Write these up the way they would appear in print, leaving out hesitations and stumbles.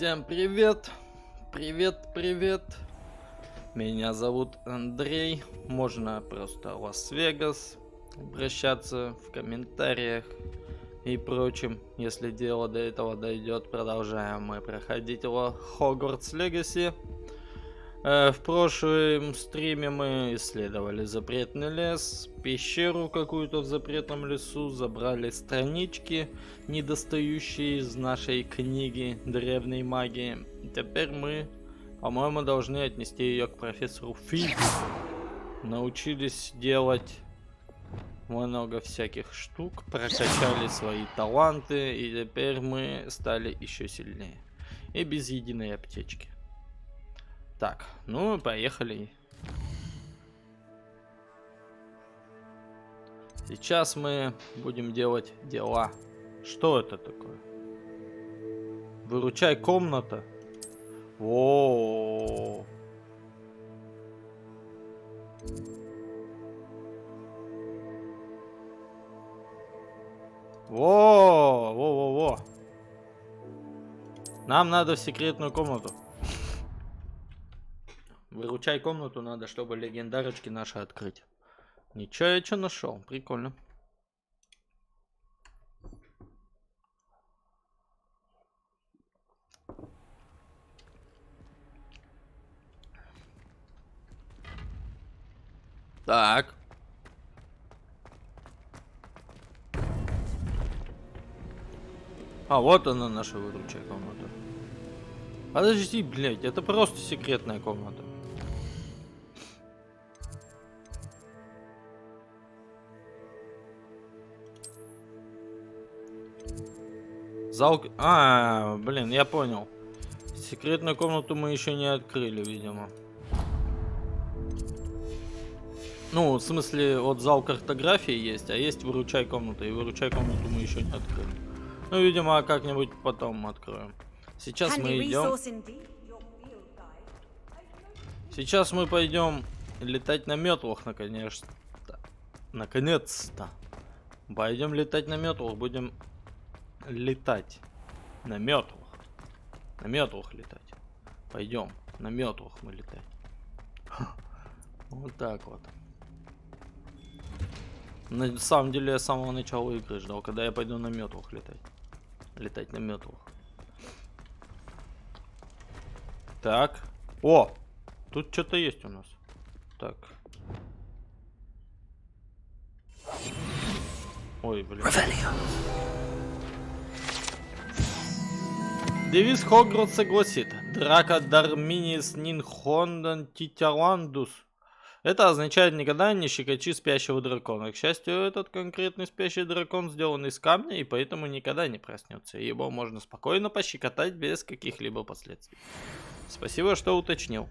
Всем привет! Привет! Меня зовут Андрей. Можно просто Лас-Вегас обращаться в комментариях и прочим. Если дело до этого дойдет, продолжаем мы проходить Hogwarts Legacy. В прошлом стриме мы исследовали запретный лес, пещеру какую-то в запретном лесу, забрали странички, недостающие из нашей книги древней магии. Теперь мы, по-моему, должны отнести ее к профессору Фигу. Научились делать много всяких штук, прокачали свои таланты, и теперь мы стали еще сильнее. И без единой аптечки. Так, ну поехали. Сейчас мы будем делать дела. Что это такое? Выручай, комната. Во. Во. Нам надо в секретную комнату. Выручай комнату надо, чтобы легендарочки наши открыть. Ничего, я что нашел. Прикольно. Так. А, вот она, наша выручай комната. Подожди, блядь, это просто секретная комната. Зал... блин, я понял. Секретную комнату мы еще не открыли, видимо. Ну, в смысле, вот зал картографии есть, а есть выручай комната. И выручай комнату мы еще не открыли. Ну, видимо, как-нибудь потом откроем. Сейчас мы идем. Сейчас мы пойдем летать на метлах, наконец-то. Наконец-то. Пойдем летать на метлах, будем летать на метлах. На метлах летать. Пойдем, на метлах мы летать. Вот так вот. На самом деле я с самого начала игры ждал, когда я пойду на метлах летать. Летать на метлах. Так. О! Тут что-то есть у нас. Так. Ой, блин. Девиз Хогвартса гласит: Драка Дарминис Нинхондан Титяландус. Это означает: никогда не щекочи спящего дракона. К счастью, этот конкретный спящий дракон сделан из камня, и поэтому никогда не проснется. Его можно спокойно пощекотать без каких-либо последствий. Спасибо, что уточнил.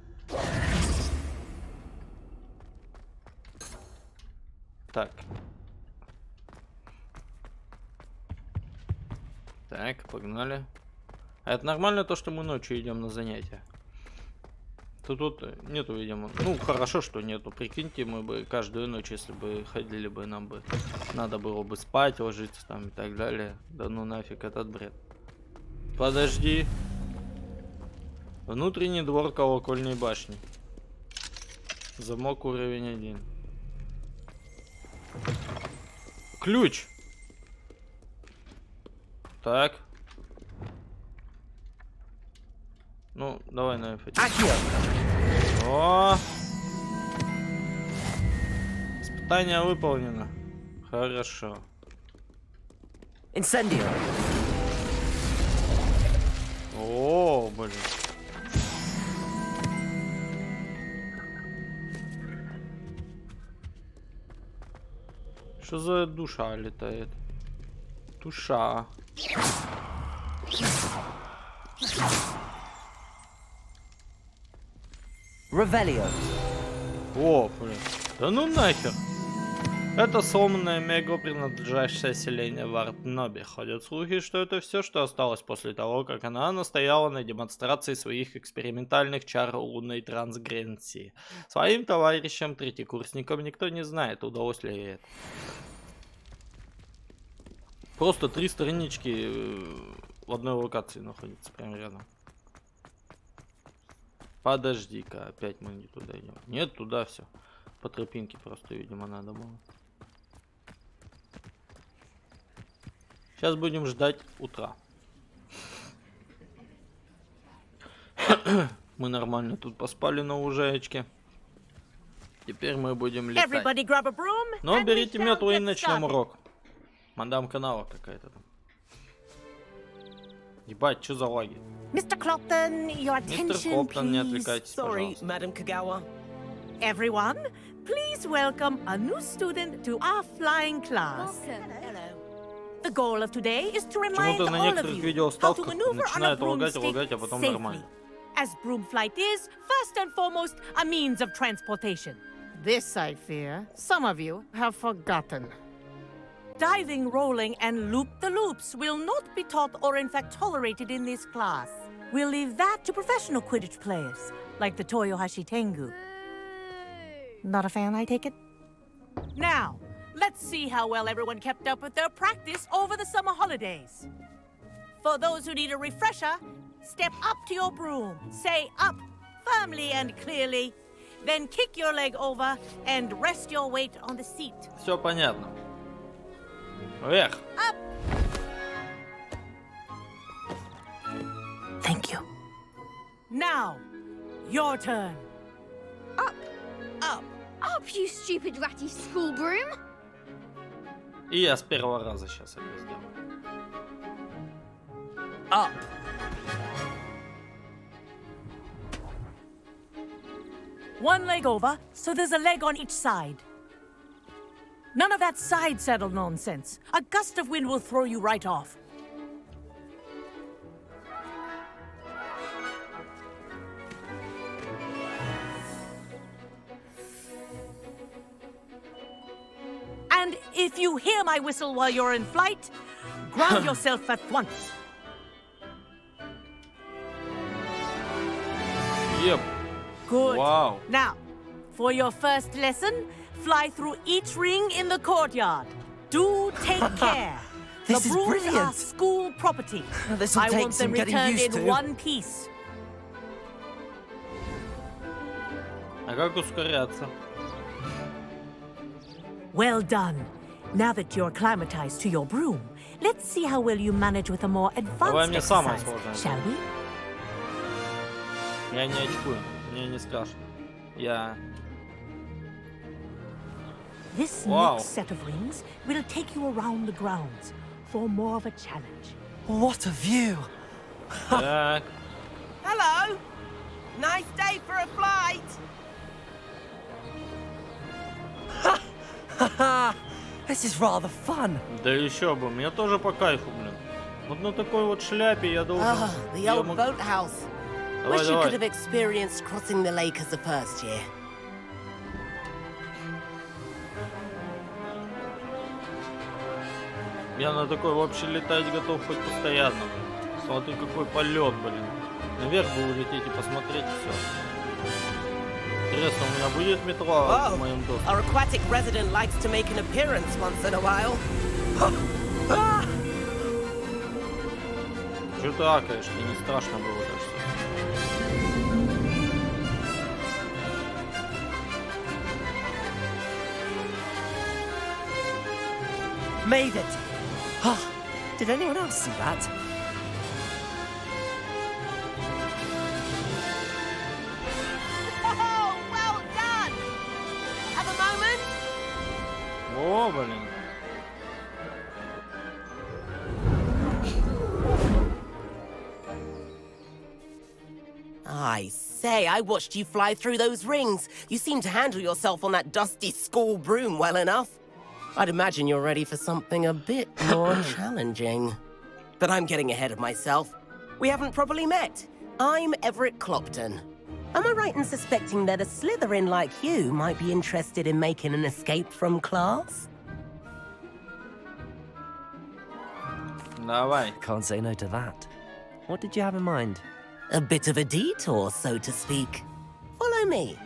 Так. Так, погнали. А это нормально то, что мы ночью идем на занятия? Тут нету, видимо. Ну, хорошо, что нету. Прикиньте, мы бы каждую ночь, если бы ходили бы, нам бы надо было бы спать, ложиться там и так далее. Да ну нафиг этот бред. Подожди. Внутренний двор колокольной башни. Замок уровень 1. Ключ. Так. Ну, давай на F1. О! Испытание выполнено. Хорошо. Инцендио. О, блин. Что за душа летает? Душа. Ревелио. О, блин. Да ну нахер. Это сломанная мега, принадлежащее селение в Артнобе. Ходят слухи, что это все, что осталось после того, как она настояла на демонстрации своих экспериментальных чар лунной трансгрессии. Своим товарищам, третьекурсникам, никто не знает, удалось ли ей это. Просто 3 странички в одной локации находится, прям рядом. Подожди-ка, опять мы не туда идем. Нет, туда все. По тропинке просто, видимо, надо было. Сейчас будем ждать утра. Мы нормально тут поспали на лужаечке. Теперь мы будем летать. Но берите метлу и начнем урок. Мадам канала какая-то там. Ебать, что за лаги? Mr. Clopton, your attention, Клоптон, не please. отвлекайтесь, Sorry, пожалуйста. Madam Kagawa. Everyone, please welcome a new student to our flying class. The goal of today is to remind Почему-то на all of некоторых you how to видеоуставках maneuver on a начинает лагать, broomstick а потом safely. нормально. As broom flight is, first and foremost, a means of transportation. This, I fear, some of you have forgotten. Diving, rolling, and loop-the-loops will not be taught or in fact tolerated in this class. We'll leave that to professional Quidditch players, like the Toyohashi Tengu. Not a fan, I take it? Now, let's see how well everyone kept up with their practice over the summer holidays. For those who need a refresher, step up to your broom, say up firmly and clearly, then kick your leg over and rest your weight on the seat. Все понятно. Вверх. Up! Thank you. Now, your turn. Up, you stupid ratty school broom. И я с первого раза сейчас это сделаю. Up. One leg over, so there's a leg on each side. None of that side saddle nonsense. A gust of wind will throw you right off. And if you hear my whistle while you're in flight, ground yourself at once. Еп. Good. Wow. Now, for your first lesson, fly through each ring in the courtyard. Do take care. This The is brooms are brilliant. school property. This'll I take want them some getting returned used in to. one piece. А как ускоряться? Well done. Now that you're acclimatized to your broom, let's see how well you manage with a more Давай advanced мне самое exercise, сложное. shall we? Я не очкую, мне не страшно. Я... This Wow. next set of rings will take you around the grounds for more of a challenge. What a view. Так, Hello. Nice day for a flight. Haha. This is rather fun. да еще бы, мне тоже по кайфу, блин. Вот на такой вот шляпе я должен... The я old мог- boathouse. Давай, Wish you could давай. have experienced crossing the lake as a first year. Я на такой вообще летать готов хоть постоянно, блин. Смотри, какой полет, блин. Наверх бы улететь и посмотреть все. Интересно, у меня будет метла в моем доступе? Our aquatic resident likes to make an appearance once in a while. Чё ты акаешь? Тебе не страшно было, кажется. Made it. Did anyone else see that? Oh, well done! Have a moment. О, блин. I say, I watched you fly through those rings. You seem to handle yourself on that dusty school broom well enough. I'd imagine you're ready for something a bit more challenging. But I'm getting ahead of myself. We haven't properly met. I'm Everett Clopton. Am I right in suspecting that a Slytherin like you might be interested in making an escape from class? Давай. Can't say no to that. What did you have in mind? A bit of a detour, so to speak. Follow me.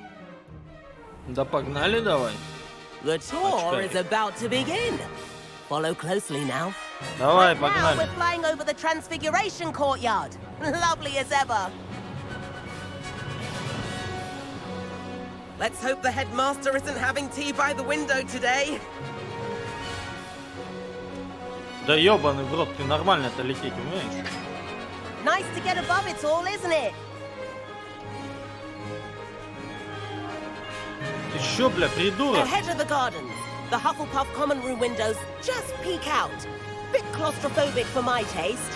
Да погнали давай. The tour Okay. is about to begin. Follow closely now. Давай, Right now, погнали. we're flying over the Transfiguration Courtyard. Lovely as ever. Let's hope the headmaster isn't having tea by the window today. Да ёбаный в рот, ты нормально-то лететь умеешь? Nice to get above it all, isn't it? Ты чё, бля, придурок? Ahead of the gardens, the Hufflepuff common room windows just peek out. Bit claustrophobic for my taste.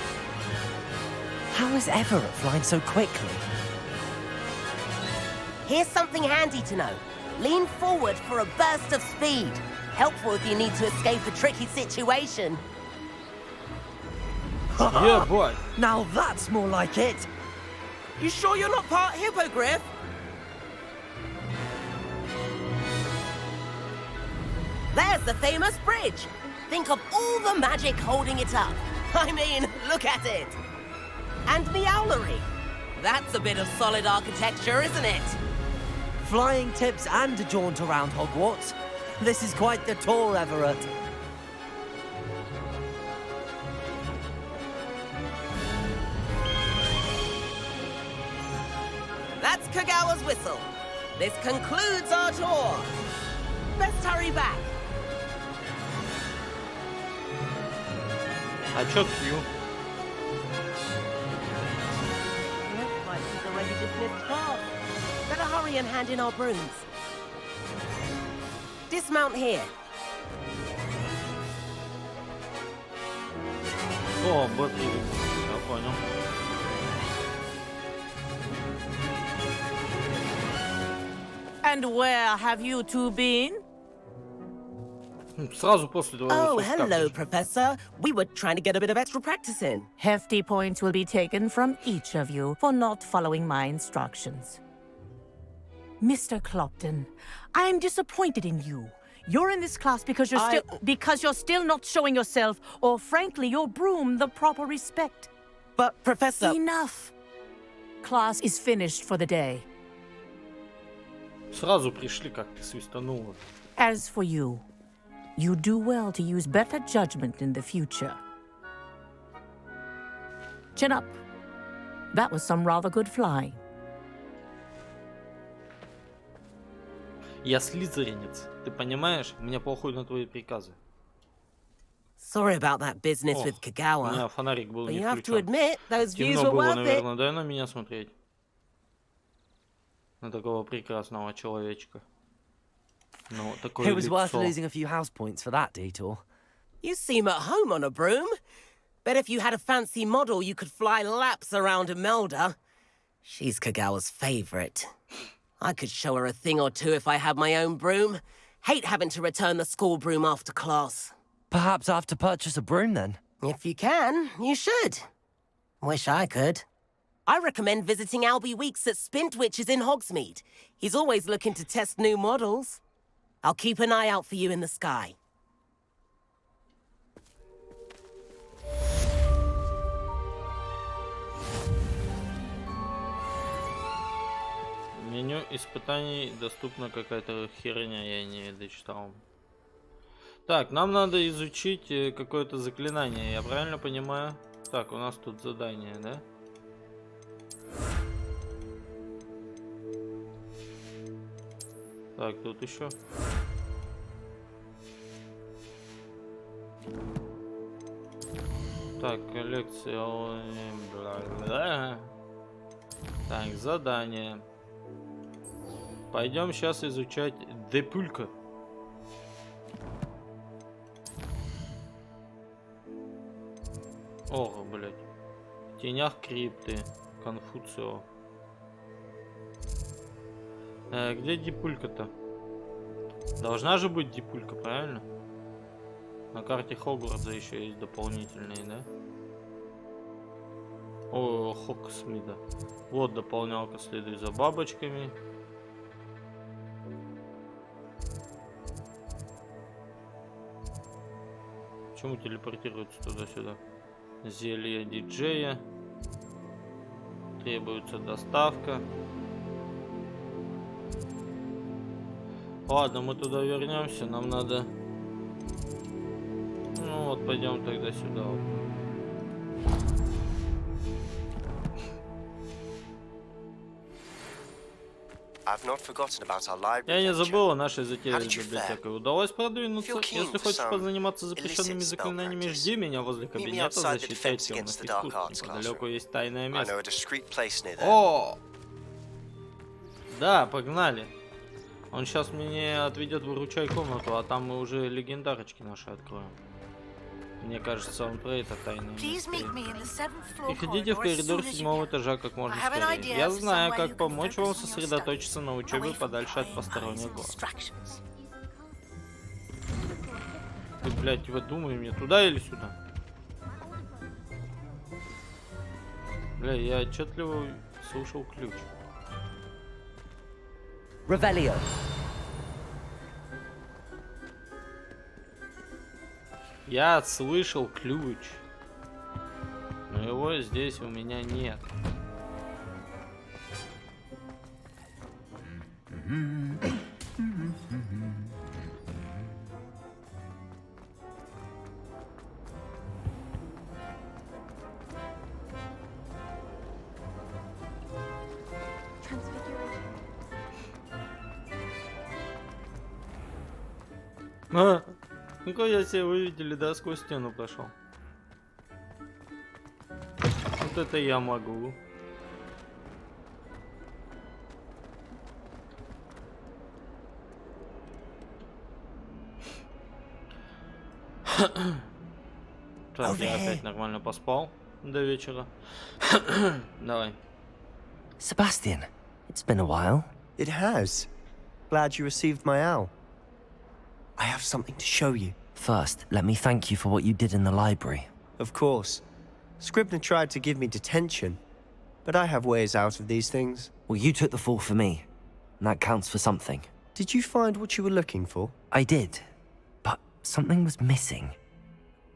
How is Everett flying so quickly? Here's something handy to know. Lean forward for a burst of speed. Helpful if you need to escape a tricky situation. Yeah, boy. Now that's more like it. You sure you're not part hippogriff? There's the famous bridge. Think of all the magic holding it up. I mean, look at it. And Meowlery. That's a bit of solid architecture, isn't it? Flying tips and a jaunt around Hogwarts. This is quite the tour, Everett. That's Kagawa's whistle. This concludes our tour. Best hurry back. А чё Кью? Looks like she's already dismissed class. Better hurry and hand in our brooms. Dismount here. О, Бэтли. Я понял. And where have you two been? Сразу после того. Oh, hello, Professor. We were trying to get a bit of extra practice in. Hefty points will be taken from each of you for not following my instructions. Mr. Clopton, I'm disappointed in you. You're in this class because you're still not showing yourself, or frankly, your broom the proper respect. But, Professor... Enough. Class is finished for the day. Сразу пришли, как ты свистанула. As for you, you do well to use better judgment in the future. Chin up. That was some rather good flying. Я слизеринец. Ты понимаешь? Мне похуй на твои приказы. Sorry about that business О, with у Kagawa. меня фонарик был But не you have to включен. admit, those views Темно were было, worth it. наверное, дай на меня смотреть. На такого прекрасного человечка. Ну, такое It was worth лицо. losing a few house points for that detour. You seem at home on a broom. Bet if you had a fancy model, you could fly laps around Imelda. She's Kagawa's favorite. I could show her a thing or two if I had my own broom. Hate having to return the school broom after class. Perhaps I have to purchase a broom then. If you can, you should. Wish I could. I recommend visiting Albie Weeks at Spintwitches in Hogsmeade. He's always looking to test new models. I'll keep an eye out for you in the sky. Меню испытаний доступна какая-то херня, я не дочитал. Так, нам надо изучить какое-то заклинание, я правильно понимаю? Так, у нас тут задание, да? Так, тут еще. Так, коллекция. Бла-бла. Так, задание. Пойдем сейчас изучать Депулька. Ого, блядь. В тенях крипты. Конфуцио. Где Депулька-то? Должна же быть Депулька, правильно? На карте Хогвартса еще есть дополнительные, да? О, Хогсмида. Вот дополнялка, следуй за бабочками. Почему телепортируется туда-сюда? Зелье диджея. Требуется доставка. Ладно, мы туда вернемся. Нам надо... Ну вот, пойдем тогда сюда. I've not forgotten about our library Я не adventure. забыл о нашей затее How с did you библиотекой. Удалось продвинуться. Feel keen Если for хочешь some позаниматься запрещенными illicit spell заклинаниями, practice? жди меня возле Meet me кабинета outside the защиты от defense темных against the dark искусств. arts Неподалеку classroom. есть тайное I место. know a discreet place near there. О! Да, погнали. Он сейчас мне отведет выручай комнату, а там мы уже легендарочки наши откроем. Мне кажется, он про это тайное место. Приходите в коридор 7-го этажа как можно скорее. Я знаю, как помочь вам сосредоточиться на учебе подальше от посторонних глаз. Ты, блядь, вот думай, мне туда или сюда? Бля, я отчетливо слушал ключ. Revelio. Я слышал ключ, но его здесь у меня нет. Ну-ка, я себе, вы видели, да, сквозь стену прошел. Вот это я могу. Так, я опять нормально поспал до вечера. Давай. Sebastian, it's been a while. It has. Glad you received my owl. I have something to show you. First, let me thank you for what you did in the library. Of course. Scribner tried to give me detention, but I have ways out of these things. Well, you took the fall for me, and that counts for something. Did you find what you were looking for? I did, but something was missing.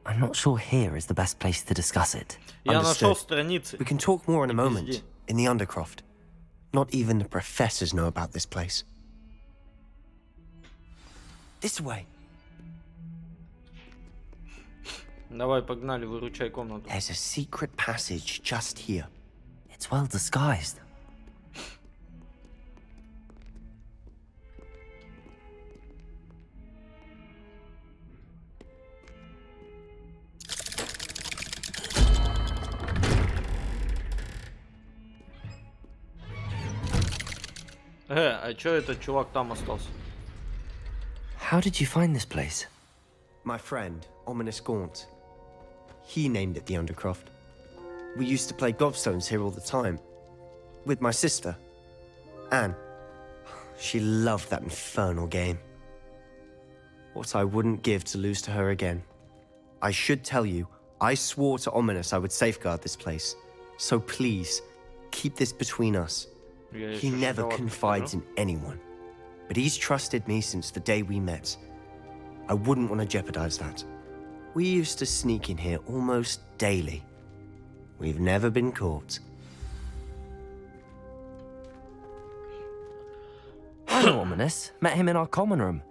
I'm not sure here is the best place to discuss it. Я нашел Understood. страницы. We can talk more in a moment. Везде. In the Undercroft. Not even the professors know about this place. This way. Давай, погнали, выручай комнату. There's a secret passage just here. It's well disguised. А чё этот чувак там остался? How did you find this place? My friend, Ominous Gaunt. He named it the Undercroft. We used to play gobstones here all the time. With my sister, Anne. She loved that infernal game. What I wouldn't give to lose to her again. I should tell you, I swore to Ominous I would safeguard this place. So please, keep this between us. He never confides in anyone. But he's trusted me since the day we met. I wouldn't want to jeopardize that. We used to sneak in here almost daily. We've never been caught. I know Ominous. Met him in our common room.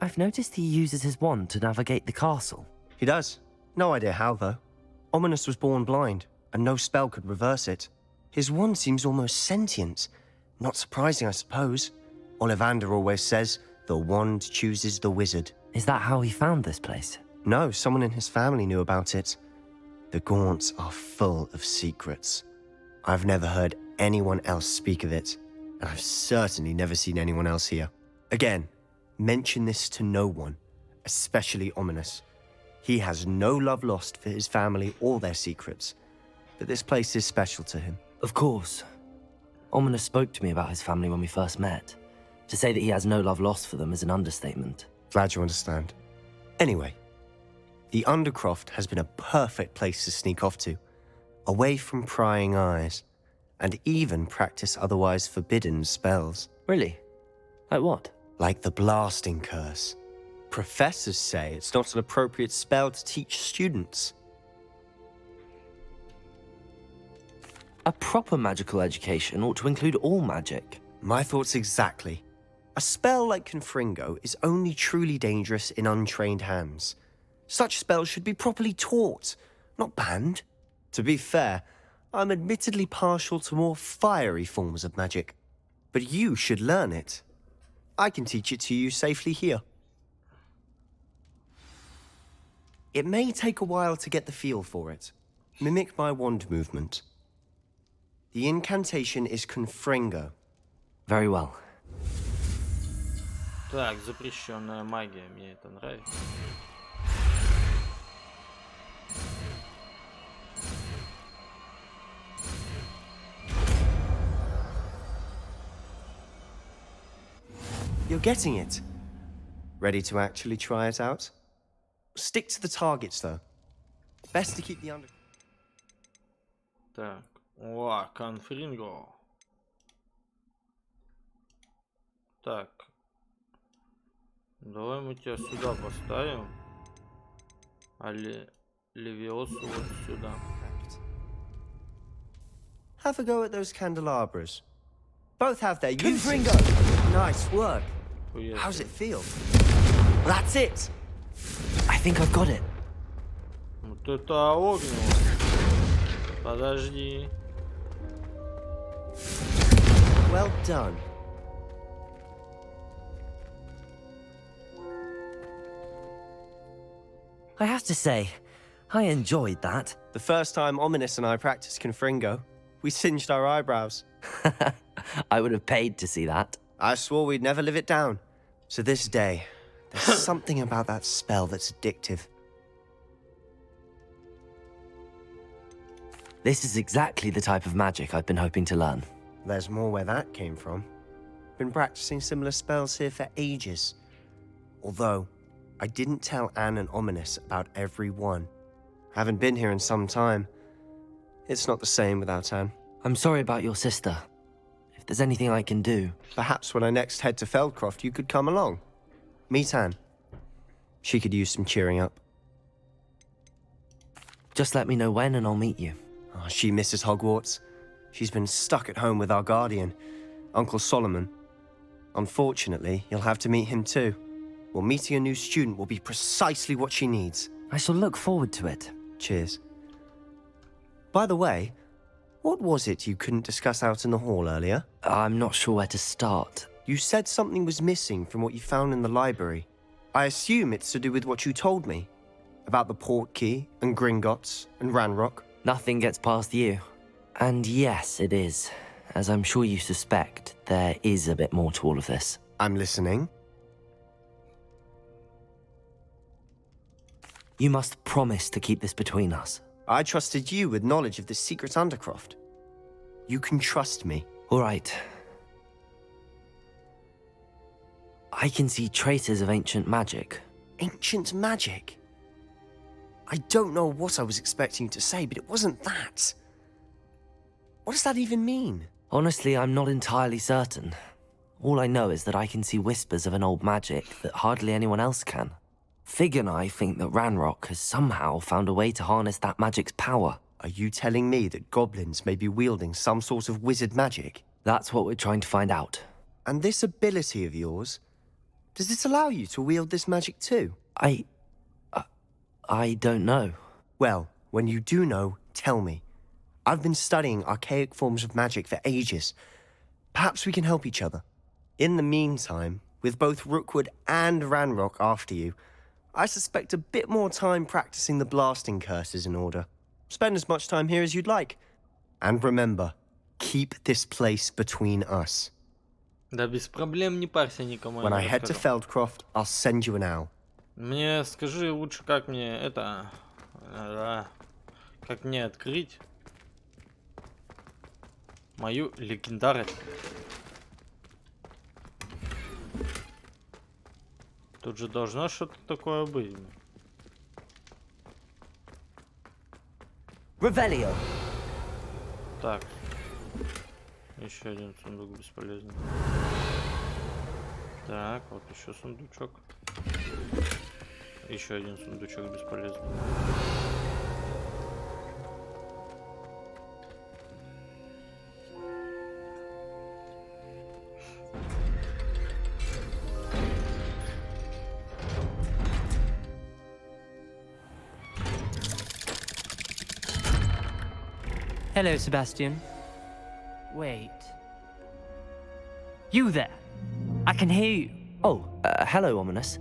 I've noticed he uses his wand to navigate the castle. He does. No idea how, though. Ominous was born blind, and no spell could reverse it. His wand seems almost sentient. Not surprising, I suppose. Ollivander always says, the wand chooses the wizard. Is that how he found this place? No, someone in his family knew about it. The Gaunts are full of secrets. I've never heard anyone else speak of it, and I've certainly never seen anyone else here. Again, mention this to no one, especially Ominous. He has no love lost for his family or their secrets, but this place is special to him. Of course. Ominous spoke to me about his family when we first met. To say that he has no love lost for them is an understatement. Glad you understand. Anyway, the Undercroft has been a perfect place to sneak off to, away from prying eyes, and even practice otherwise forbidden spells. Really? Like what? Like the blasting curse. Professors say it's not an appropriate spell to teach students. A proper magical education ought to include all magic. My thoughts exactly. A spell like Confringo is only truly dangerous in untrained hands. Such spells should be properly taught, not banned. To be fair, I'm admittedly partial to more fiery forms of magic. But you should learn it. I can teach it to you safely here. It may take a while to get the feel for it. Mimic my wand movement. The incantation is Confringo. Very well. Так, запрещенная магия, мне это нравится. You're getting it. Ready to actually try it out? Stick to the targets, though. Best to keep the under... Так, о, Конфринго. Так. Давай мы тебя сюда поставим. А Левиосу вот сюда. Have a go at those candelabras. Both have their uses. Confringo! Nice work. Хуя How's себе. it feel? That's it. I think I've got it. Вот это огнево. Подожди. Well done. I have to say, I enjoyed that. The first time Ominous and I practiced Confringo, we singed our eyebrows. I would have paid to see that. I swore we'd never live it down. So this day, there's something about that spell that's addictive. This is exactly the type of magic I've been hoping to learn. There's more where that came from. Been practicing similar spells here for ages. Although, I didn't tell Anne and Ominous about every one. Haven't been here in some time. It's not the same without Anne. I'm sorry about your sister. If there's anything I can do... Perhaps when I next head to Feldcroft, you could come along. Meet Anne. She could use some cheering up. Just let me know when and I'll meet you. Oh, she misses Hogwarts. She's been stuck at home with our guardian, Uncle Solomon. Unfortunately, you'll have to meet him too. Well, meeting a new student will be precisely what she needs. I shall look forward to it. Cheers. By the way, what was it you couldn't discuss out in the hall earlier? I'm not sure where to start. You said something was missing from what you found in the library. I assume it's to do with what you told me. About the port key, and Gringotts, and Ranrock. Nothing gets past you. And yes, it is. As I'm sure you suspect, there is a bit more to all of this. I'm listening. You must promise to keep this between us. I trusted you with knowledge of the secret Undercroft. You can trust me. All right. I can see traces of ancient magic. Ancient magic? I don't know what I was expecting you to say, but it wasn't that. What does that even mean? Honestly, I'm not entirely certain. All I know is that I can see whispers of an old magic that hardly anyone else can. Fig and I think that Ranrock has somehow found a way to harness that magic's power. Are you telling me that goblins may be wielding some sort of wizard magic? That's what we're trying to find out. And this ability of yours, does it allow you to wield this magic too? I don't know. Well, when you do know, tell me. I've been studying archaic forms of magic for ages. Perhaps we can help each other. In the meantime, with both Rookwood and Ranrock after you, I suspect a bit more time practicing the blasting curses in order. Spend as much time here as you'd like. And remember, keep this place between us. Да без проблем, не парься никому. When I head to Feldcroft, I'll send you an owl. Мне скажи лучше, как мне это... как мне открыть мою легендарность. Тут же должно что-то такое быть. Revelio. Так. Еще один сундук бесполезный. Так, вот еще сундучок. Еще один сундучок бесполезный. Hello, Sebastian. Wait. You there? I can hear you. Oh, hello, Ominous.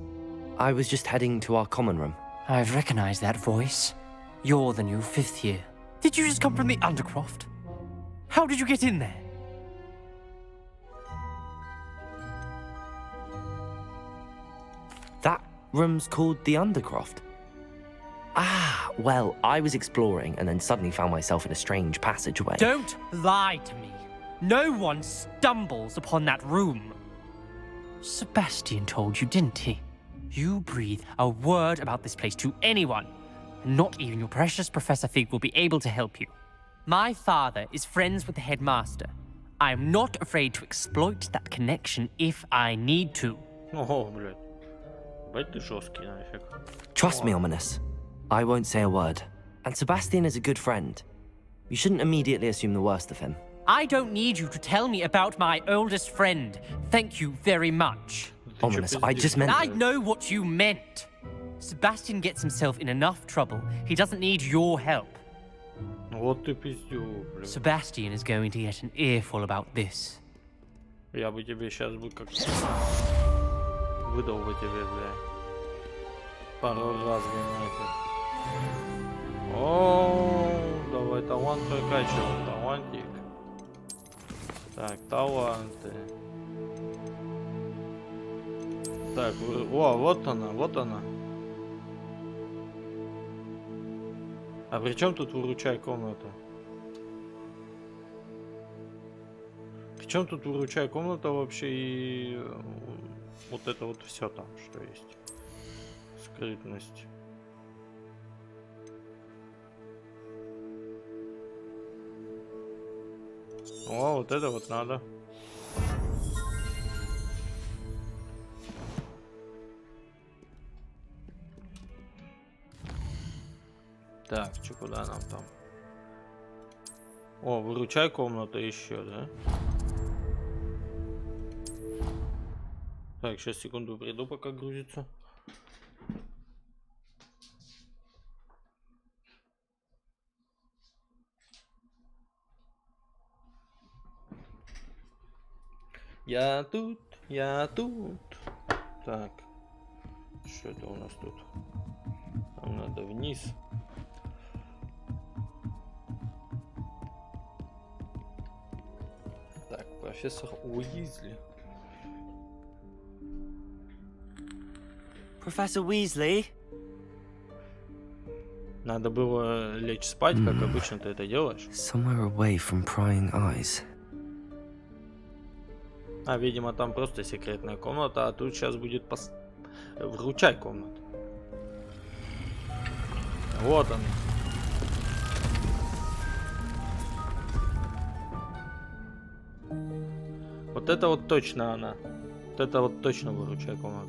I was just heading to our common room. I've recognized that voice. You're the new 5th year. Did you just come from the Undercroft? How did you get in there? That room's called the Undercroft. Ah, well, I was exploring and then suddenly found myself in a strange passageway. Don't lie to me. No one stumbles upon that room. Sebastian told you, didn't he? You breathe a word about this place to anyone, and not even your precious Professor Fig will be able to help you. My father is friends with the headmaster. I am not afraid to exploit that connection if I need to. Ого, блядь. Бать ты жесткий нафиг. Trust me, Ominous. I won't say a word. And Sebastian is a good friend. You shouldn't immediately assume the worst of him. I don't need you to tell me about my oldest friend. Thank you very much. Ominous, I just meant... I know what you meant. Sebastian gets himself in enough trouble. He doesn't need your help. Вот ты пиздюк, блядь. Sebastian is going to get an earful about this. Я бы тебе сейчас бы как... Выдал бы тебе, блядь. Пару раз, блядь. О, давай талант прокачиваем. Талантик. Так, таланты. Так, о, вот она, вот она. А при чем тут выручай комната? При чем тут выручай комната вообще и вот это вот все там, что есть? Скрытность. О, вот это вот надо. Так, что куда нам там? О, выручай комната еще, да? Так, сейчас секунду приду, пока грузится. Я тут, я тут. Так, что это у нас тут? Нам надо вниз. Так, профессор Уизли. Professor Weasley? Надо было лечь спать, как обычно ты это делаешь. Somewhere away from prying eyes. А, видимо, там просто секретная комната, а тут сейчас будет вручай комната. Вот он. Вот это вот точно она. Вот это вот точно выручай комната.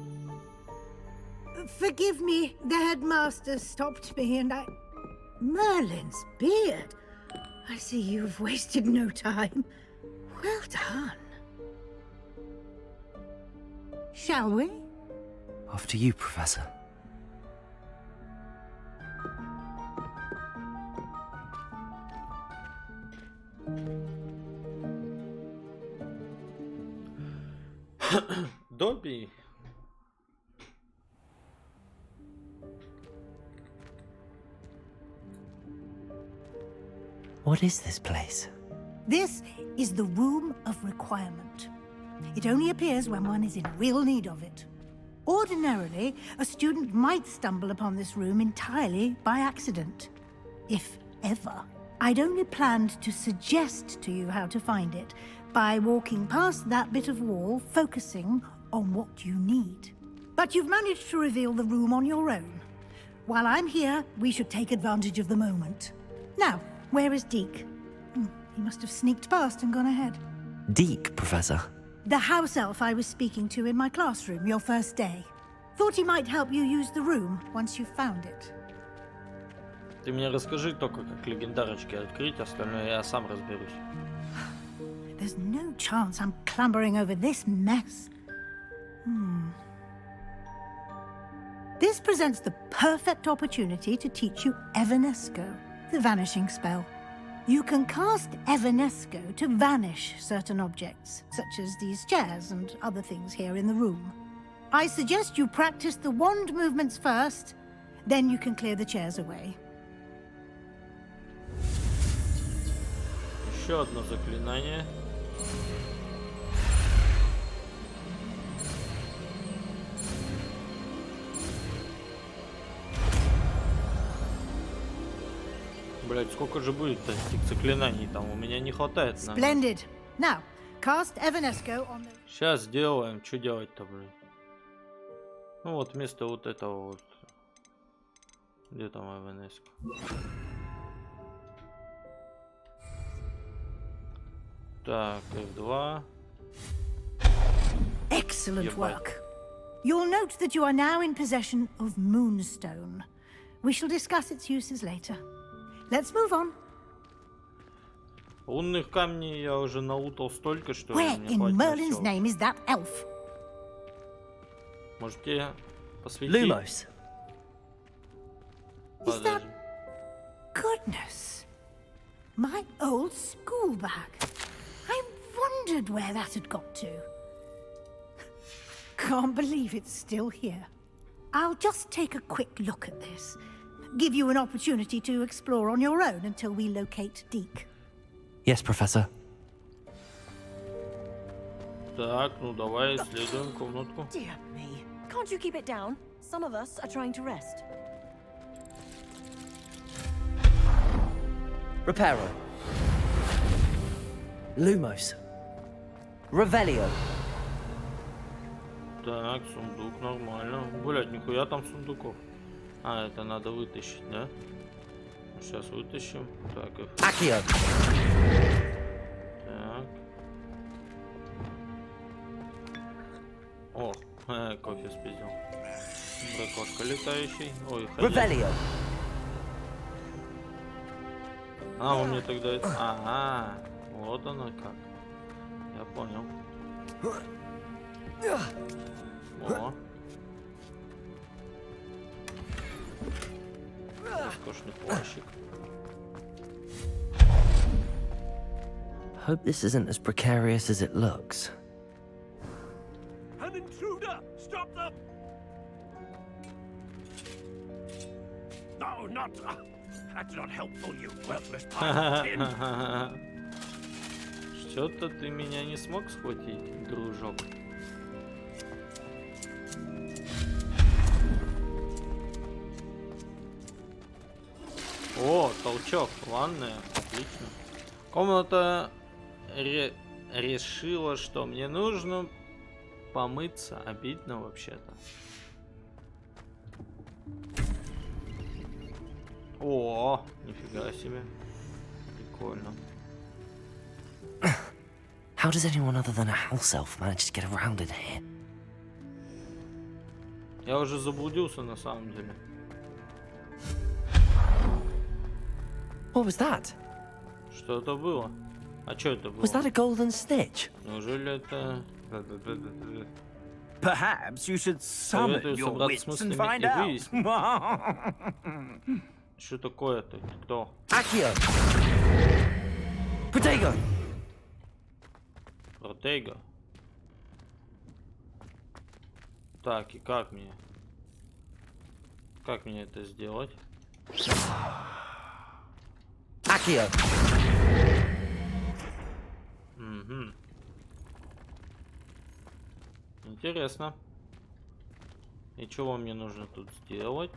Forgive me, the headmaster stopped me and I... Merlin's beard. I see you've wasted no time. Well done. Shall we? After you, Professor. Добби. What is this place? This is the Room of Requirement. It only appears when one is in real need of it. Ordinarily, a student might stumble upon this room entirely by accident. If ever. I'd only planned to suggest to you how to find it by walking past that bit of wall, focusing on what you need. But you've managed to reveal the room on your own. While I'm here, we should take advantage of the moment. Now, where is Deke? He must have sneaked past and gone ahead. Deke, Professor. The house elf I was speaking to in my classroom your first day. Thought he might help you use the room once you found it. Ты мне расскажи только, как легендарочки открыть, остальное я сам разберусь. There's no chance I'm clambering over this mess. This presents the perfect opportunity to teach you Evanesco, the vanishing spell. You can cast Evanesco to vanish certain objects, such as these chairs and other things here in the room. I suggest you practice the wand movements first, then you can clear the chairs away. Еще одно заклинание. Блять, сколько же будет этих заклинаний там? У меня не хватает на... Splendid. Now, cast Evanesco on the... Сейчас сделаем. Что делать-то, блин? Ну вот вместо вот этого вот. Где там Эванеско? Так, F2. Excellent work. You'll note that you are now in possession of Moonstone. We shall discuss its uses later. Let's move on. Лунных камней я уже наутал столько, что Where мне in хватит на Merlin's всё. name is that elf? Можете посветить? Lumos. Is that... Подожди. Goodness. My old school bag. I wondered where that had got to. Can't believe it's still here. I'll just take a quick look at this. Give you an opportunity to explore on your own until we locate Deke. Yes, Professor. Так, ну давай исследуем комнатку. Dear me. Can't you keep it down? Some of us are trying to rest. Reparo. Lumos. Revelio. Так, сундук нормально. Блять, нихуя там сундуков. А, это надо вытащить, да? Сейчас вытащим. Так, F. Accio. Так. О, кофе спиздил. Бракотка летающий. Ой, хозяин. Revelio. А, он мне тогда... Ага, вот оно как. Я понял. О. Роскошный плащик. Hope this isn't as precarious as it looks. An intruder! Stop them! No, not... that's not helpful, you worthless pile of tin. Что-то ты меня не смог схватить, дружок. О, толчок, ванная, отлично. Комната решила, что мне нужно помыться, обидно вообще-то. О, нифига себе, прикольно. How does anyone other than a house elf manage to get around in here? Я уже заблудился на самом деле. What was that? Что это было? А что это было? Was that a golden stitch? Неужели это... Perhaps you should summon Советую your собраться с wits and мыслями find и out. выяснить. Что такое-то? Кто? Accio. Protego. Протега. Так, и как мне? Как мне это сделать? Accio. Угу. Интересно. И чего мне нужно тут сделать,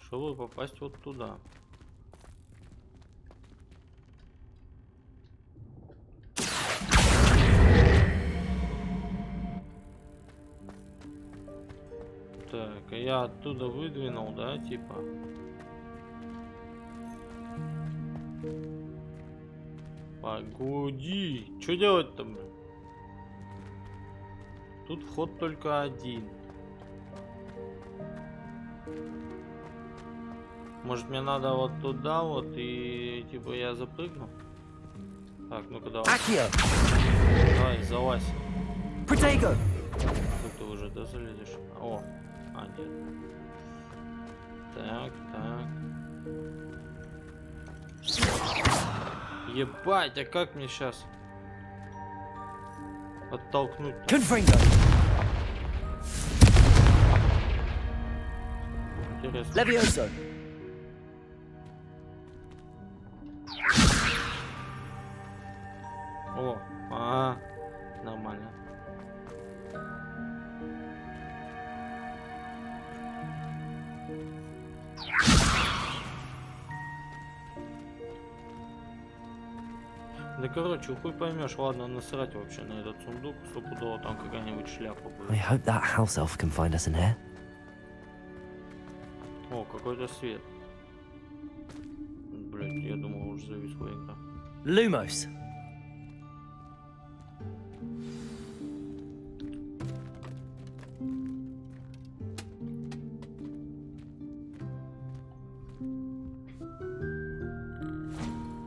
чтобы попасть вот туда? Так, а я оттуда выдвинул, да, типа? Погоди, что делать-то, блин? Тут вход только один. Может, мне надо вот туда вот и типа я запрыгну? Так, ну-ка давай. Accio. Давай, залазь. Protego. Тут ты уже, да, залезешь? О, а, нет. Так, так. Ебать, а как мне сейчас оттолкнуть? Confringo. Интересно. Levioso. О, нормально. Да короче, хуй поймешь, ладно, насрать вообще на этот сундук, стопудово там какая-нибудь шляпа I будет. hope that house elf can find us in here. О, какой-то свет. Блять, я думал, уже зависла игра. Lumos.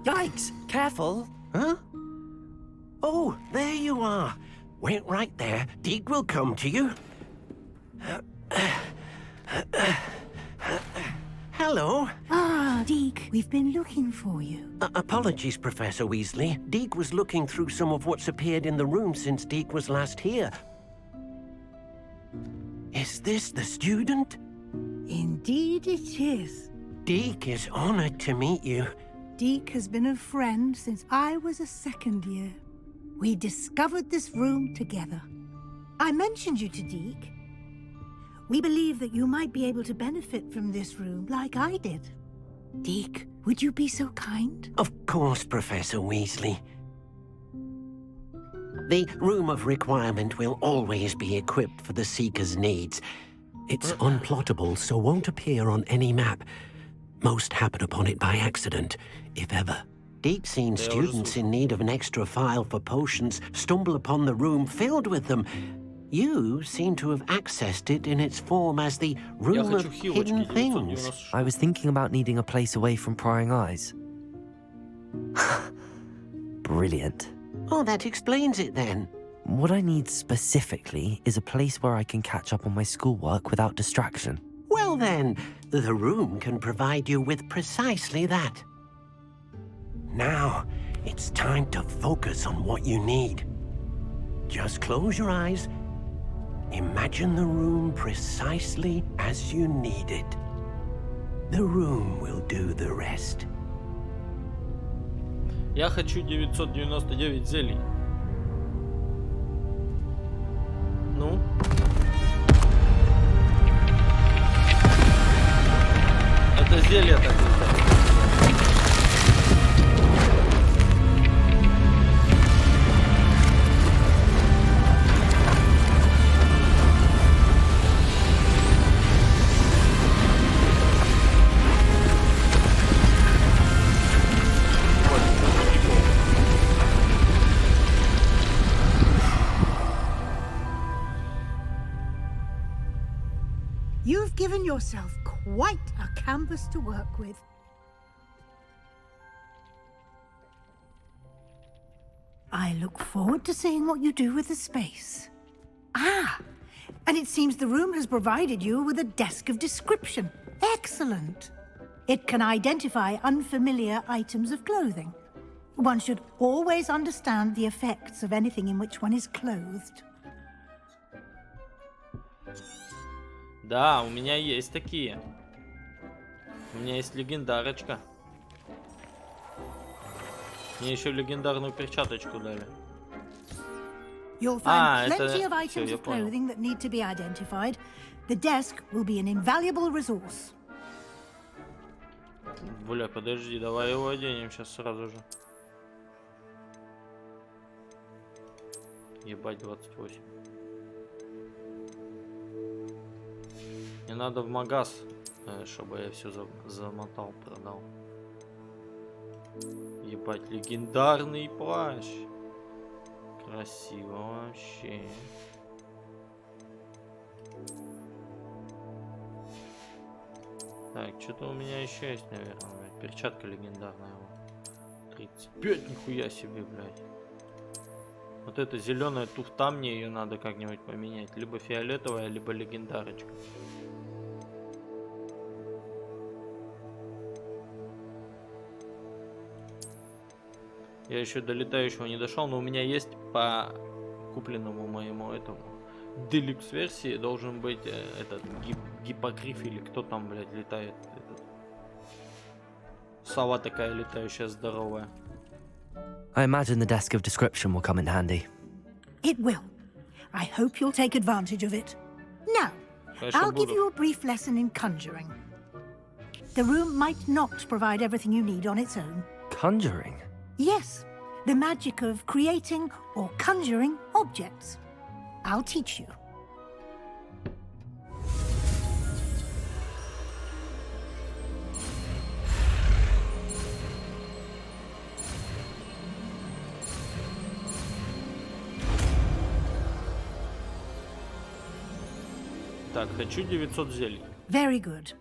Yikes! Careful. Huh? Oh, there you are. Wait right there. Deke will come to you. Hello. Ah, Deke, we've been looking for you. Apologies, Professor Weasley. Deke was looking through some of what's appeared in the room since Deke was last here. Is this the student? Indeed it is. Deke is honored to meet you. Deke has been a friend since I was a second year. We discovered this room together. I mentioned you to Deke. We believe that you might be able to benefit from this room like I did. Deke, would you be so kind? Of course, Professor Weasley. The Room of Requirement will always be equipped for the Seeker's needs. It's unplottable, so won't appear on any map. Most happen upon it by accident, if ever. Deep-seen students in need of an extra file for potions stumble upon the room filled with them. You seem to have accessed it in its form as the Room of Hidden Things. I was thinking about needing a place away from prying eyes. Brilliant. Oh, that explains it then. What I need specifically is a place where I can catch up on my schoolwork without distraction. Well then, the room can provide you with precisely that. Now, it's time to focus on what you need. Just close your eyes. Imagine the room precisely as you need it. The room will do the rest. Я хочу 999 зелий. Ну? Это зелье такое. You've given yourself quite a canvas to work with. I look forward to seeing what you do with the space. Ah, and it seems the room has provided you with a desk of description. Excellent. It can identify unfamiliar items of clothing. One should always understand the effects of anything in which one is clothed. Да, у меня есть такие. У меня есть легендарочка. Мне еще легендарную перчаточку дали. You'll find это plenty of всё, items я of понял. clothing that need to be identified. The desk will be an invaluable resource. Бля, подожди, давай его оденем сейчас сразу же. Ебать, 28. Мне надо в магаз, чтобы я все замотал, продал. Ебать, легендарный плащ. Красиво вообще. Так, что-то у меня еще есть, наверное. Перчатка легендарная. 35, нихуя себе, блядь. Вот эта зеленая туфта, мне ее надо как-нибудь поменять. Либо фиолетовая, либо легендарочка. Я еще до летающего не дошел, но у меня есть по купленному моему этому делюкс версии должен быть этот гипогриф или кто там, блядь, летает. Этот. Сова такая летающая, здоровая. I imagine the desk of description will come in handy. It will. I hope you'll take advantage of it. Now, I'll give you a brief lesson in conjuring. The room might not provide everything you need on its own. Conjuring? Yes, the magic of creating or conjuring objects. I'll teach you. Так, хочу 900 зелий. Very good.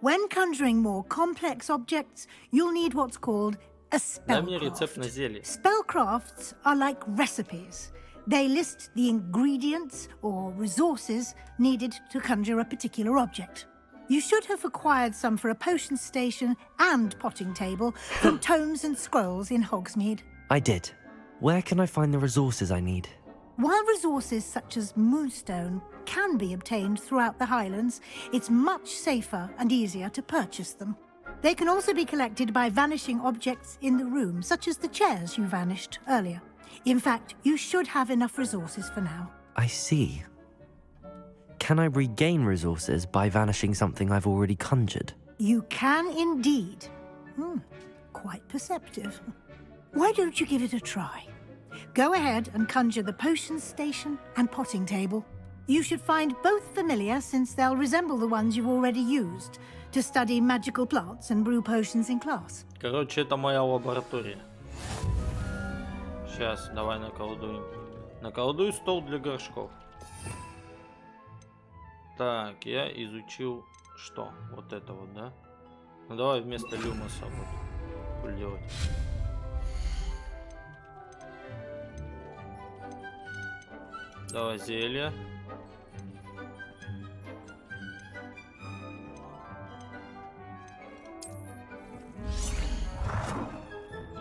When conjuring more complex objects, you'll need what's called a Дай мне рецепт на spellcraft. зелье. Spellcrafts are like recipes. They list the ingredients or resources needed to conjure a particular object. You should have acquired some for a potion station and potting table from tomes and scrolls in Hogsmeade. I did. Where can I find the resources I need? While resources such as moonstone can be obtained throughout the Highlands, it's much safer and easier to purchase them. They can also be collected by vanishing objects in the room, such as the chairs you vanished earlier. In fact, you should have enough resources for now. I see. Can I regain resources by vanishing something I've already conjured? You can indeed. Quite perceptive. Why don't you give it a try? Go ahead and conjure the potion station and potting table. You should find both familiar since they'll resemble the ones you've already used to study magical plants and brew potions in class. Короче, это моя лаборатория. Сейчас, давай наколдуем. Наколдуй стол для горшков. Так, я изучил что? Вот это вот, да? Ну давай вместо люмоса вот делать. Давай зелье.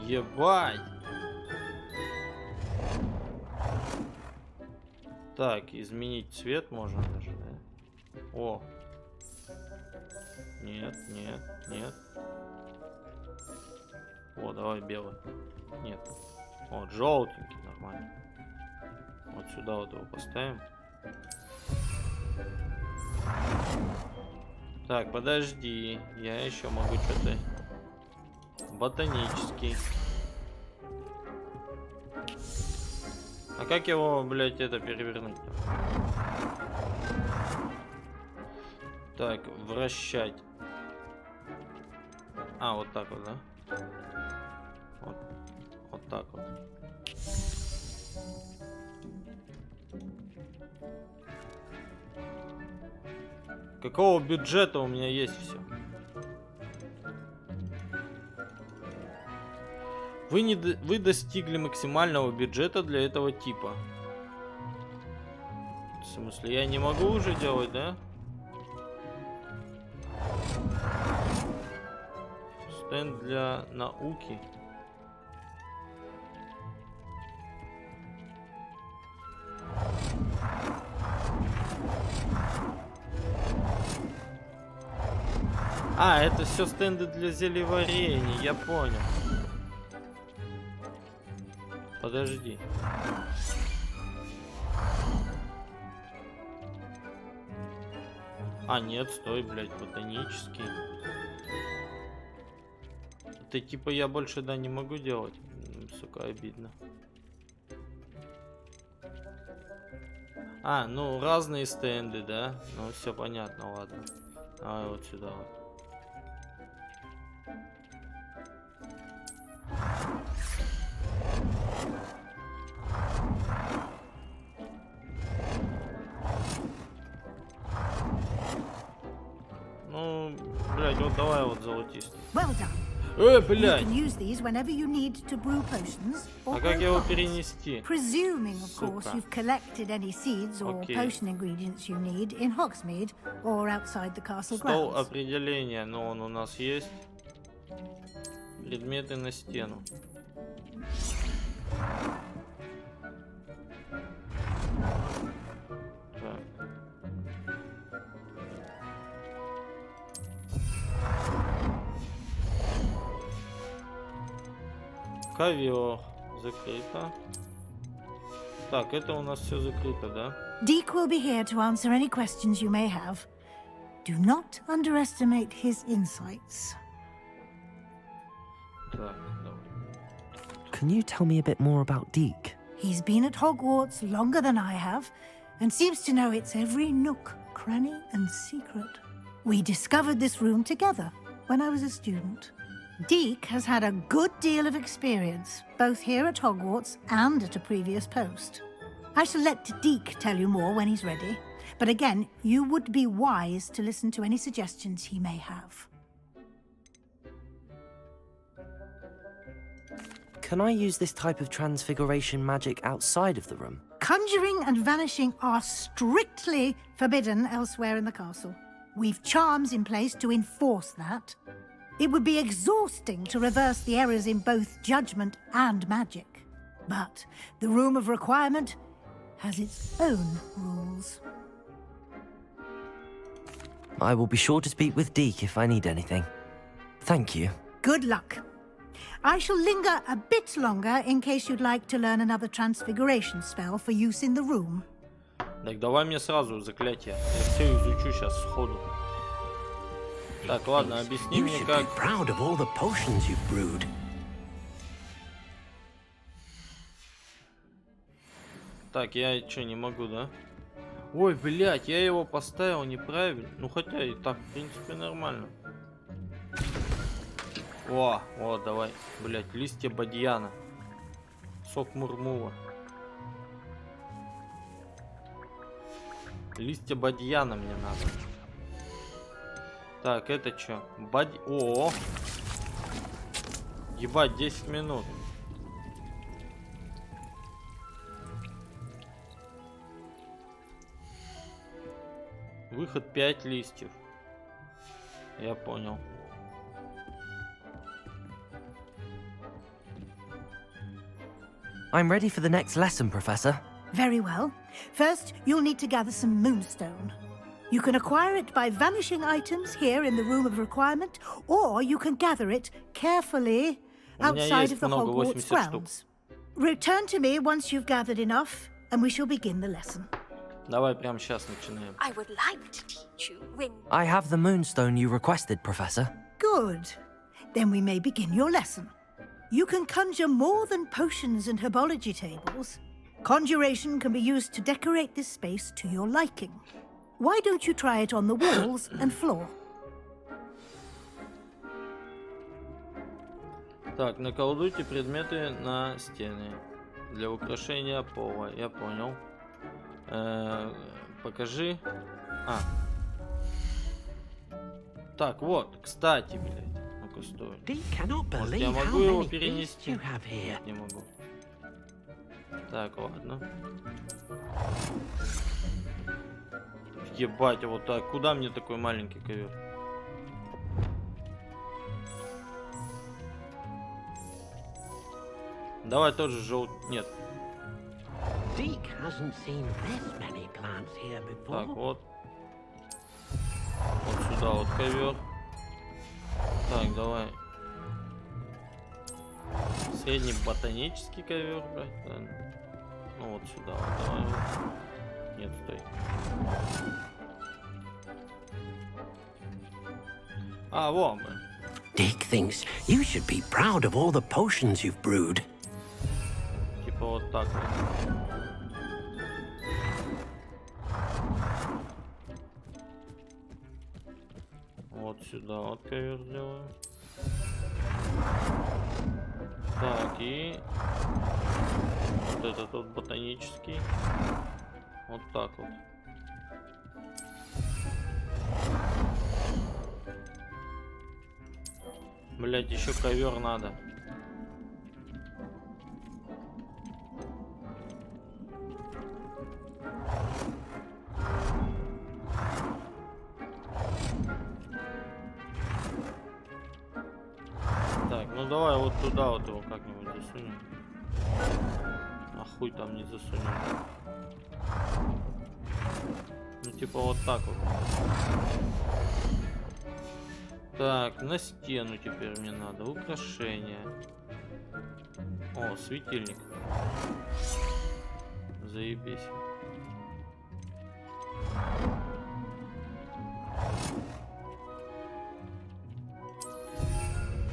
Ебать! Так, изменить цвет можно даже, да? О! Нет, нет, нет. О, давай белый. Нет. Вот, желтенький, нормально. Вот сюда вот его поставим. Так, подожди. Я еще могу что-то... Ботанический. А как его, блядь, это перевернуть-то? Так, вращать. А, вот так вот, да? Вот так вот. Какого бюджета у меня есть все? Вы достигли максимального бюджета для этого типа. В смысле, я не могу уже делать, да? Стенд для науки. А, это все стенды для зельеварения, я понял. Подожди. А, нет, стой, блядь, ботанический. Это типа я больше, да, не могу делать. Сука, обидно. А, ну, разные стенды, да? Ну, все понятно, ладно. Давай вот сюда вот. Ну, блядь, вот давай вот золотистый. Well done. Блядь. You can use these whenever you need to brew potions or А как grow его plants. перенести? Presuming, of course, Сука. you've collected any seeds or Окей. potion ingredients you need in Hogsmeade or outside the castle Стол grounds. определения, но он у нас есть. Предметы на стену. Ковер закрыто. Так, это у нас все закрыто, да? Deke will be here to answer any questions you may have. Do not underestimate his insights. Так, давай. Can you tell me a bit more about Deke? He's been at Hogwarts longer than I have, and seems to know its every nook, cranny, and secret. We discovered this room together when I was a student. Deke has had a good deal of experience, both here at Hogwarts and at a previous post. I shall let Deke tell you more when he's ready, but again, you would be wise to listen to any suggestions he may have. Can I use this type of transfiguration magic outside of the room? Conjuring and vanishing are strictly forbidden elsewhere in the castle. We've charms in place to enforce that. It would be exhausting to reverse the errors in both judgment and magic. But the Room of Requirement has its own rules. I will be sure to speak with Deke if I need anything. Thank you. Good luck. I shall linger a bit longer in case you'd like to learn another transfiguration spell for use in the room. Так, давай мне сразу заклятие. Я все изучу сейчас сходу. Так, ладно, объясни You мне should как... be proud of all the potions you've brewed. Так, я что, не могу, да? Ой, блядь, я его поставил неправильно. Ну, хотя и так, в принципе, нормально. О, давай. Блядь, листья бадьяна. Сок мурмула. Листья бадьяна мне надо. Так, это что? О! Ебать, 10 минут. Выход 5 листьев. Я понял. I'm ready for the next lesson, Professor. Very well. First, you'll need to gather some moonstone. You can acquire it by vanishing items here in the Room of Requirement, or you can gather it carefully outside of the Hogwarts grounds. Return to me once you've gathered enough, and we shall begin the lesson. Давай прямо сейчас начинаем. I would like to teach you when... I have the moonstone you requested, Professor. Good. Then we may begin your lesson. You can conjure more than potions and herbology tables. Conjuration can be used to decorate this space to your liking. Why don't you try it on the walls and floor? Так, наколдуйте предметы на стены для украшения пола. Я понял. Покажи. Так, вот, кстати, блядь. Ну-ка, стой. Может, я могу его перенести? Нет, не могу. Так, ладно. Ебать, вот так. Куда мне такой маленький ковер? Давай тоже желтый. Нет. Так, вот. Вот сюда вот ковер. Так, давай. Средний ботанический ковер, брать. Да. Ну вот сюда вот, давай. Нет, стой. Вон мы. Deke thinks you should be proud of all the potions you've brewed. Типа вот так вот. Вот сюда вот ковер сделаю. Так, и вот этот вот ботанический. Вот так вот. Блять, еще ковер надо. Так, ну давай вот туда вот его как-нибудь засунем. А хуй там не засунем. Ну типа вот так вот. Так, на стену теперь мне надо. Украшения. О, светильник. Заебись.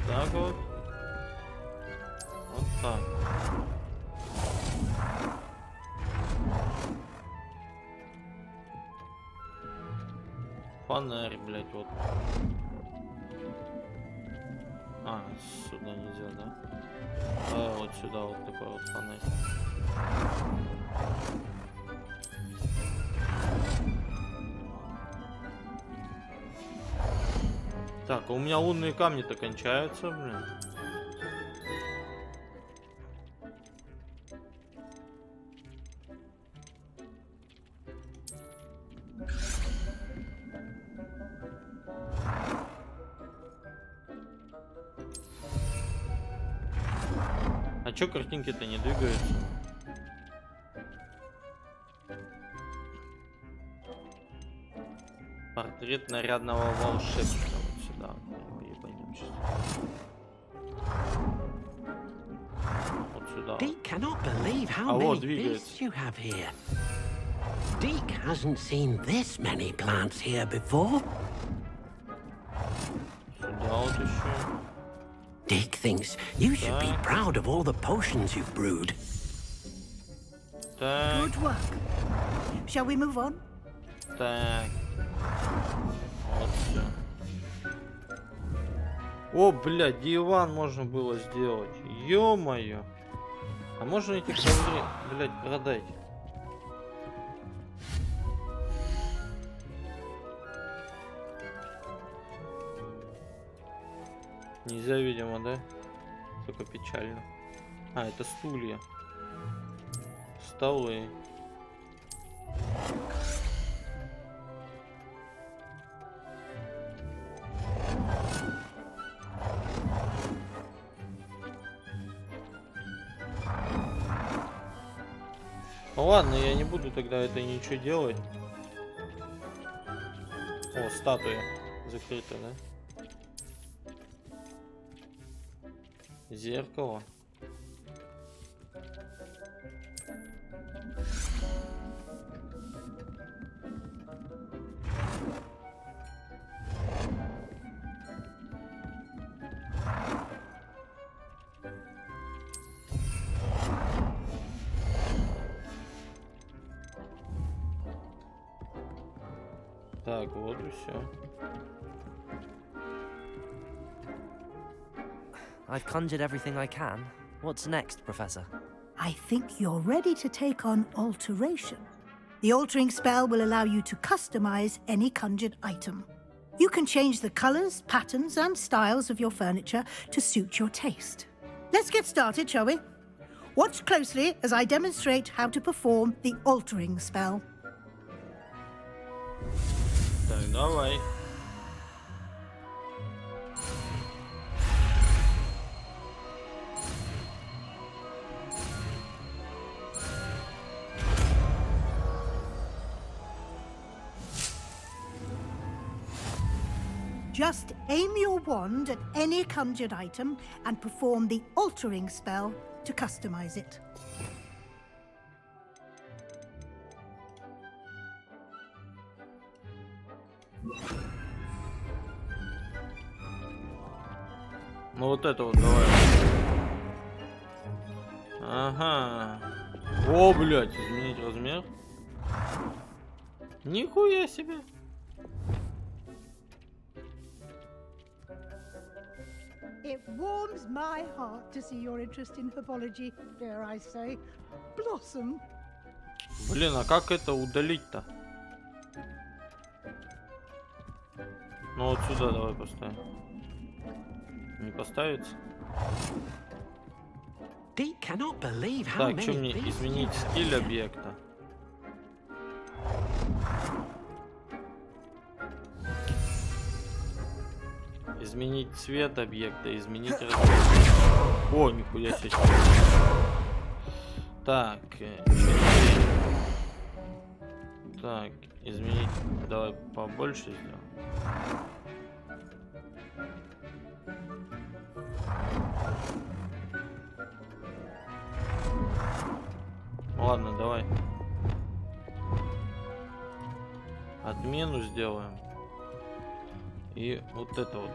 Так вот. Вот так. Фонарь, блядь, вот. А, сюда нельзя, да? А, вот сюда вот такой вот фонарь. Так, а у меня лунные камни-то кончаются, блин. А чё картинки-то не двигаются? Портрет нарядного волшебника. Вот сюда. Пойдем сейчас. Вот сюда. Deke cannot believe how вот many двигается. beasts you have here. Deke hasn't seen this many plants here before. Сюда вот еще. Deke thinks you should be proud of all the potions you've brewed. Так, Good work. Shall we move on? так. Вот все. О, блядь, диван можно было сделать. Ё-моё. А можно эти ковры, блядь, продать? Нельзя, видимо, да? Только печально. А, это стулья. Столы. Ну ладно, я не буду тогда это ничего делать. О, статуя закрыта, да? Зеркало. Так, вот и все. I've conjured everything I can. What's next, Professor? I think you're ready to take on alteration. The altering spell will allow you to customize any conjured item. You can change the colors, patterns, and styles of your furniture to suit your taste. Let's get started, shall we? Watch closely as I demonstrate how to perform the altering spell. Так, давай. Just aim your wand at any conjured item and perform the altering spell to customize it. Ну вот это вот давай. Ага. О, блядь, изменить размер. Нихуя себе. It warms my heart to see your interest in herbology, dare I say, blossom. Блин, а как это удалить-то? Ну вот сюда давай поставим. Не поставится? Deke cannot believe how Так, что many мне beasts изменить you have стиль here. объекта? Изменить цвет объекта, изменить размер. О, нихуя себе. Так, так, изменить. Давай побольше сделаем. Ладно, давай. Отмену сделаем. И вот это вот.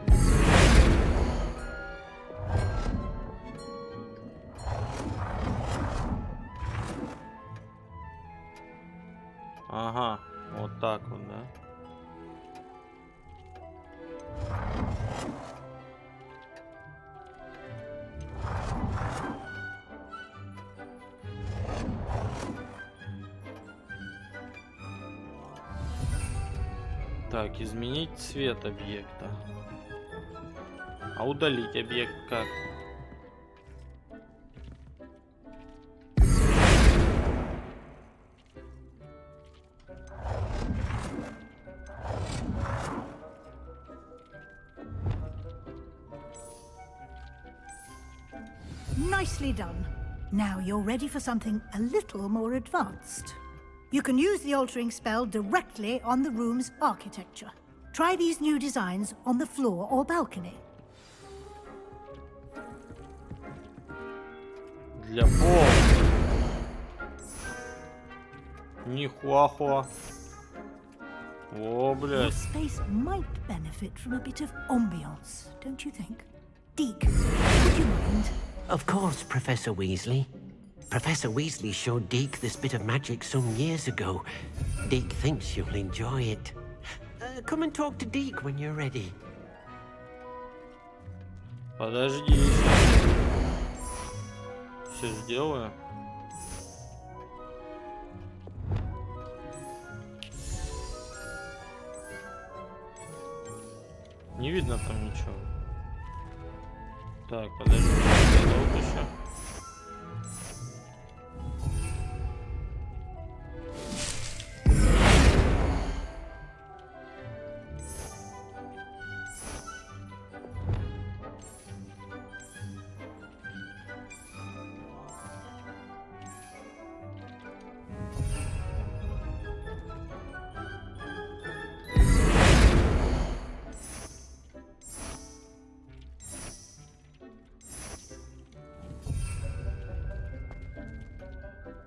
Ага, вот так вот, да. Так, изменить цвет объекта. А удалить объект как? Nicely done. Now you're ready for something a little more advanced. You can use the altering spell directly on the room's architecture. Try these new designs on the floor or balcony. Для пола. Нихуахуа. О, Your блядь. space might benefit from a bit of ambiance, don't you think? Deke, would you mind? Of course, Professor Weasley. Professor Weasley showed Deke this bit of magic some years ago. Deke thinks you'll enjoy it. Come and talk to Deke when you're ready. Подожди. Все сделаю. Не видно там ничего. Так, подожди. Долго еще.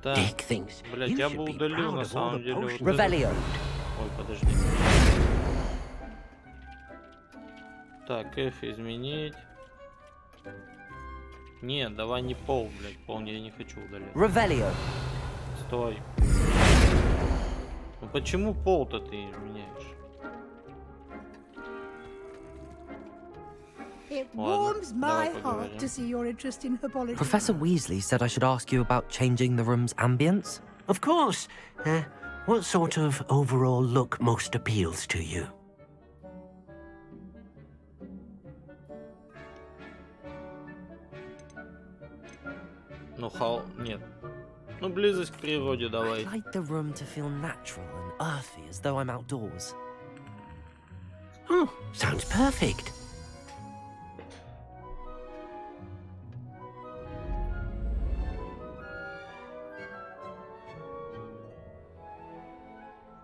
Так, Deke thinks блять, you я should бы be удалил proud на of all самом the деле вот potions. это. Ой, подожди. Так, F изменить. Нет, давай не пол, блять, пол я не хочу удалять. Revelio. Стой. Ну почему пол-то ты меняешь? It Ладно, warms my давай heart поговорим. to see your interest in herbology. Professor Weasley said I should ask you about changing the room's ambience. Of course. What sort of overall look most appeals to you? Ну нет. Ну близость к природе давай. I'd like the room to feel natural and earthy, as though I'm outdoors. Oh, sounds perfect.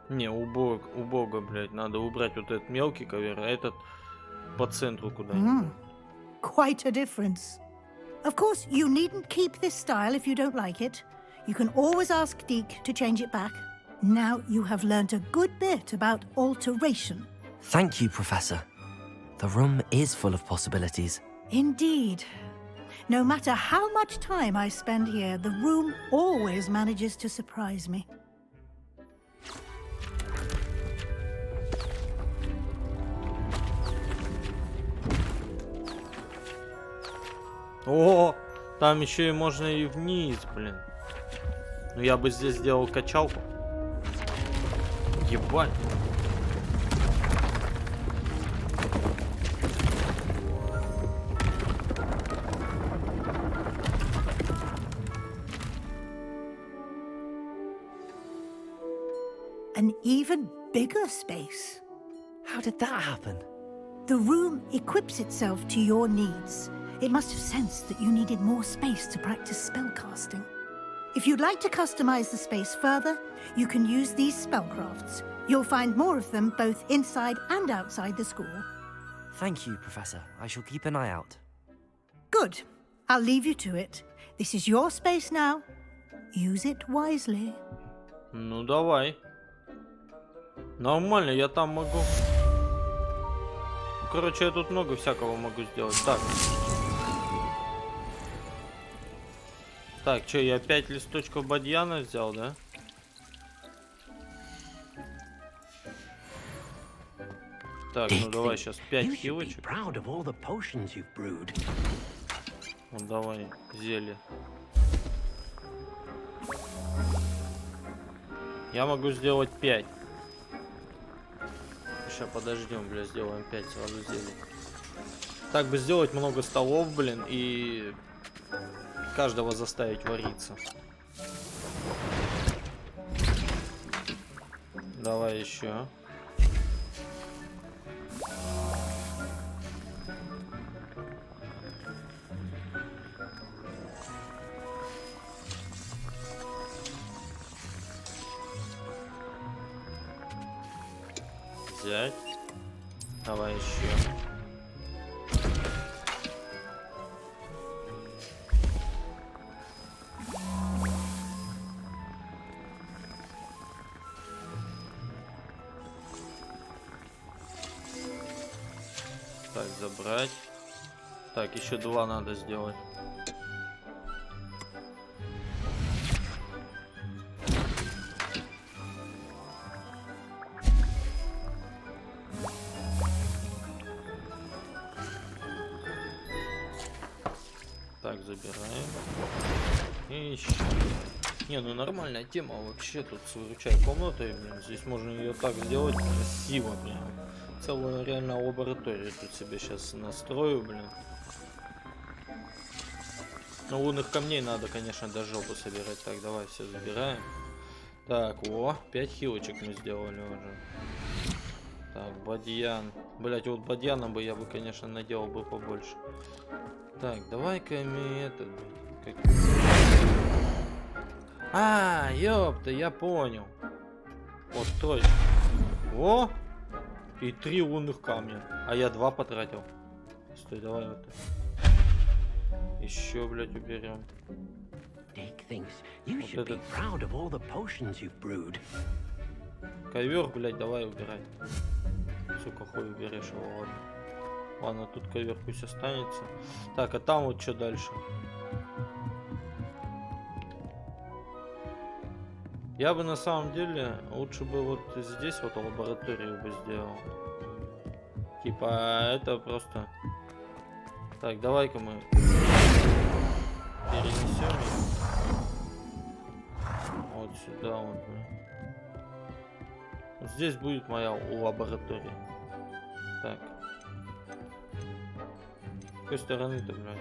Не, убого, блядь, надо убрать вот этот мелкий ковер, а этот по центру куда-нибудь. Quite a difference. Of course, you needn't keep this style if you don't like it. You can always ask Deke to change it back. Now you have learnt a good bit about alteration. Thank you, Professor. The room is full of possibilities. Indeed. No matter how much time I spend here, the room always manages to surprise me. О, там еще и можно и вниз, блин. Ну я бы здесь сделал качалку. Ебать. An even bigger space. How did that happen? The room equips itself to your needs. It must have sensed that you needed more space to practice spellcasting. If you'd like to customize the space further, you can use these spellcrafts. You'll find more of them both inside and outside the school. Thank you, Professor. I shall keep an eye out. Good. I'll leave you to it. This is your space now. Use it wisely. Ну давай. Нормально, я там могу. Короче, я тут много всякого могу сделать. Так. Так, что, я 5 листочков бадьяна взял, да? Так, ну давай сейчас 5 хилочек. Ну давай, зелье. Я могу сделать 5. Сейчас подождем, бля, сделаем 5 сразу зелий. Так бы сделать много столов, блин, и каждого заставить вариться. Давай еще. Взять. Давай еще. Так, забрать. Так, еще 2 надо сделать. Так, забираем. И еще. Не, ну нормальная тема вообще тут с выручай комнатой, блин. Здесь можно ее так сделать красиво, прям. Целую реально лабораторию тут себе сейчас настрою, блин. Но лунных камней надо, конечно, до жопы собирать. Так, давай все забираем. Так, о, 5 хилочек мы сделали уже. Так, бадьян. Блять, вот бадьяна бы я бы, конечно, наделал бы побольше. Так, давай-ка мы это... Как... А, ёпта, я понял. Вот, точно. О! И 3 лунных камня. А я 2 потратил. Стой, давай вот. Еще, блядь, уберем. Вот этот... Ковер, блядь, давай убирай. Сука, хуй уберешь его, ладно. Ладно, тут ковер пусть останется. Так, а там вот что дальше? Я бы на самом деле лучше бы вот здесь вот лабораторию бы сделал. Типа это просто... Так, давай-ка мы перенесем вот сюда вот. Вот здесь будет моя лаборатория. Так. С какой стороны-то, блядь?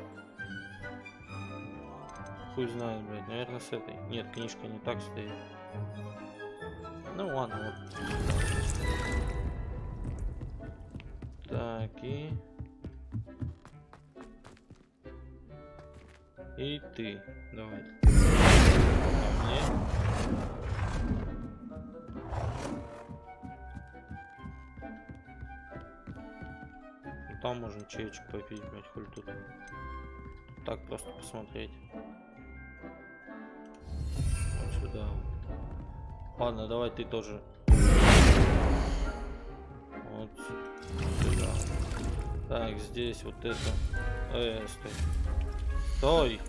Хуй знает, блядь. Наверное, с этой. Нет, книжка не так стоит. Ну ладно, вот. Так, и ты. Давай. Ко мне. Ну, там можно чаечек попить, блядь, хуй тут. Так просто посмотреть. Вот сюда. Ладно, давай ты тоже. Вот сюда. Так, здесь вот это. Стой. Стой!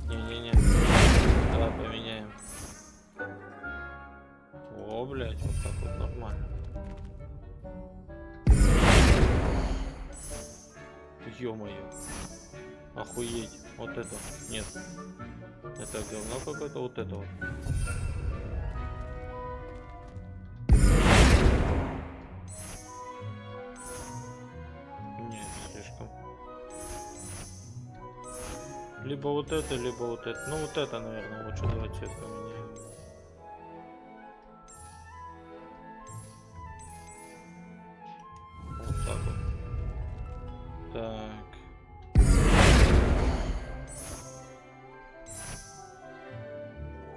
Не-не-не. Давай поменяем. О, блядь, вот так вот нормально. Ё-моё. Охуеть. Вот это. Нет. Это говно какое-то. Вот это вот. Нет, слишком. Либо вот это, либо вот это. Ну вот это, наверное, лучше два цвета поменяем. Вот так вот. Так.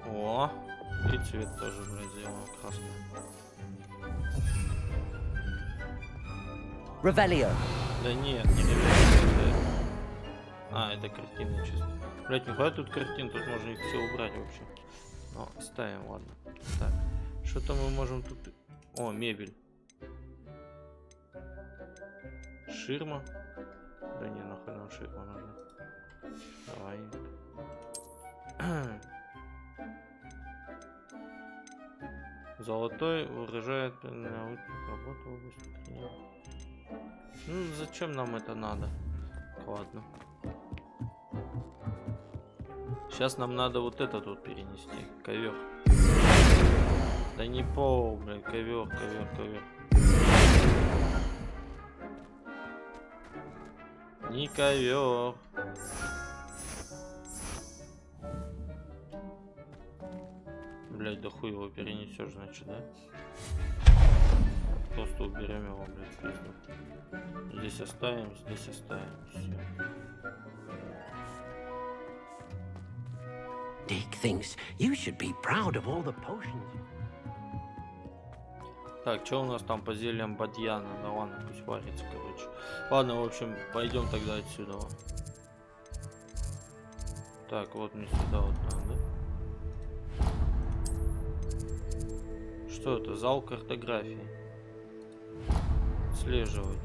О, и цвет тоже, блядь, сделал красный. Revelio. Да нет, не Ревелио. А, это картины чисто. Блять, не хватит тут картин, тут можно их все убрать вообще. Ну, оставим, ладно. Так, что-то мы можем тут... О, мебель. Ширма. Да не, нахуй нам ширма нужна. Давай. Золотой выражает работу в области тренинга. Ну, зачем нам это надо? Ладно. Сейчас нам надо вот это тут перенести. Ковер. Да не пол, блин, ковер. Не ковер. Блять, да хуй его перенесешь, значит, да? Просто уберем его, блядь, пизду. Здесь оставим. Все. Dick thinks you should be proud of all the potions. Так, что у нас там по зельям бадьяна? Да ладно, пусть варится, короче. Ладно, в общем, пойдем тогда отсюда. Так, вот мне сюда вот надо. Что это? Зал картографии. Отслеживать.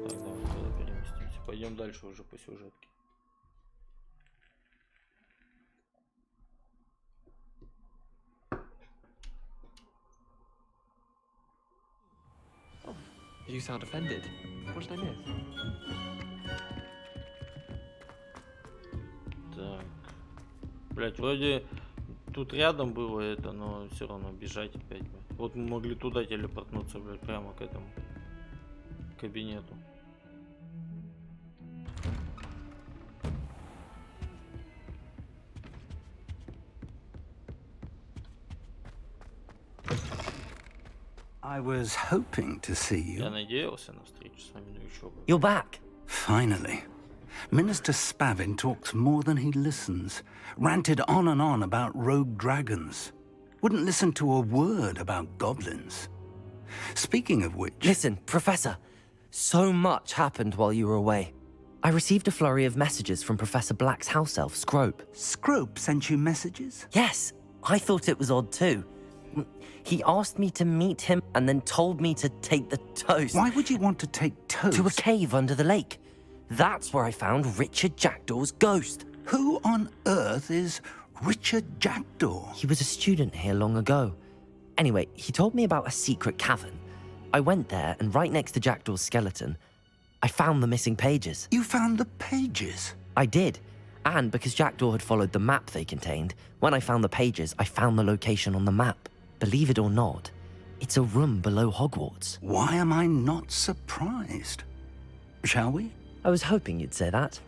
Так, давай туда переместимся. Пойдем дальше уже по сюжетке. You sound offended. What did I miss? Так. Блять, вроде тут рядом было это, но все равно бежать опять. Вот мы могли туда телепортнуться, блядь, прямо к этому кабинету. I was hoping to see you. Я надеялся на встречу с вами, но еще бы. You're back. Finally. Minister Spavin talks more than he listens. Ranted on and on about rogue dragons. Wouldn't listen to a word about goblins. Speaking of which... Listen, Professor. So much happened while you were away. I received a flurry of messages from Professor Black's house elf, Scrope. Scrope sent you messages? Yes, I thought it was odd too. He asked me to meet him and then told me to take the toast. Why would you want to take toast? To a cave under the lake. That's where I found Richard Jackdaw's ghost. Who on earth is Richard Jackdaw? He was a student here long ago. Anyway, he told me about a secret cavern. I went there, and right next to Jackdaw's skeleton, I found the missing pages. You found the pages? I did. And because Jackdaw had followed the map they contained, when I found the pages, I found the location on the map. Believe it or not, it's a room below Hogwarts. Why am I not surprised? Shall we? I was hoping you'd say that.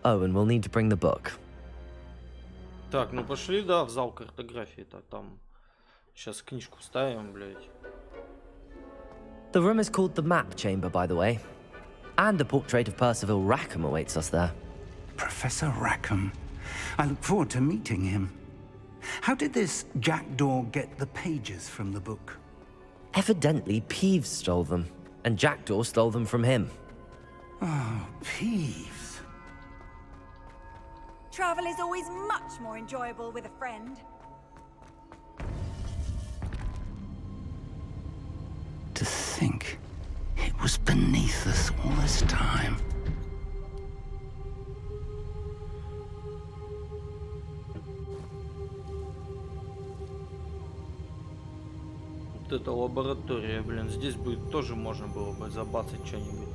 Oh, and we'll need to bring the book. Так, ну пошли, да, в зал картографии-то. Там сейчас книжку ставим, блядь. The room is called the Map Chamber, by the way. And a portrait of Percival Rackham awaits us there. Professor Rackham. I look forward to meeting him. How did this Jackdaw get the pages from the book? Evidently, Peeves stole them, and Jackdaw stole them from him. Oh, Peeves. Travel is always much more enjoyable with a friend. To think it was beneath us all this time. Вот это лаборатория, блин. Здесь будет тоже можно было бы забацать что-нибудь.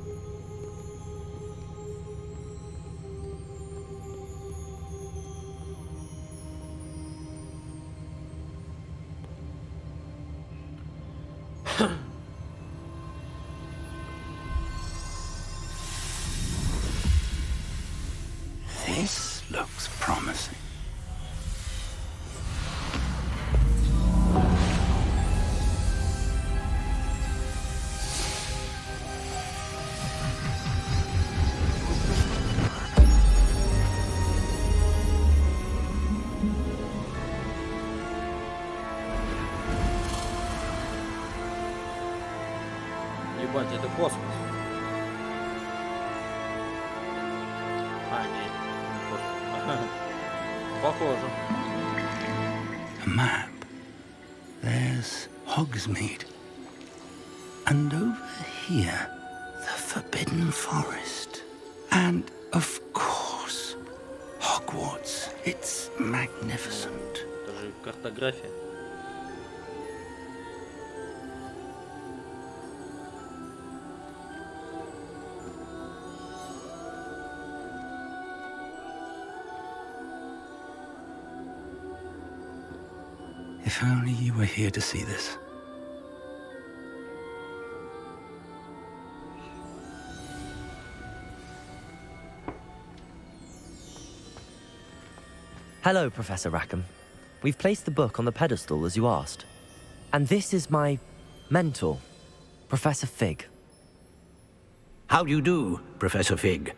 This looks promising. Подожди, это космос. А, нет, не космос. Похоже. A map. There's Hogsmeade. And over here, the Forbidden Forest. And, of course, Hogwarts. It's magnificent. Это же картография. If only you were here to see this. Hello, Professor Rackham. We've placed the book on the pedestal as you asked. And this is my mentor, Professor Fig. How do you do, Professor Fig?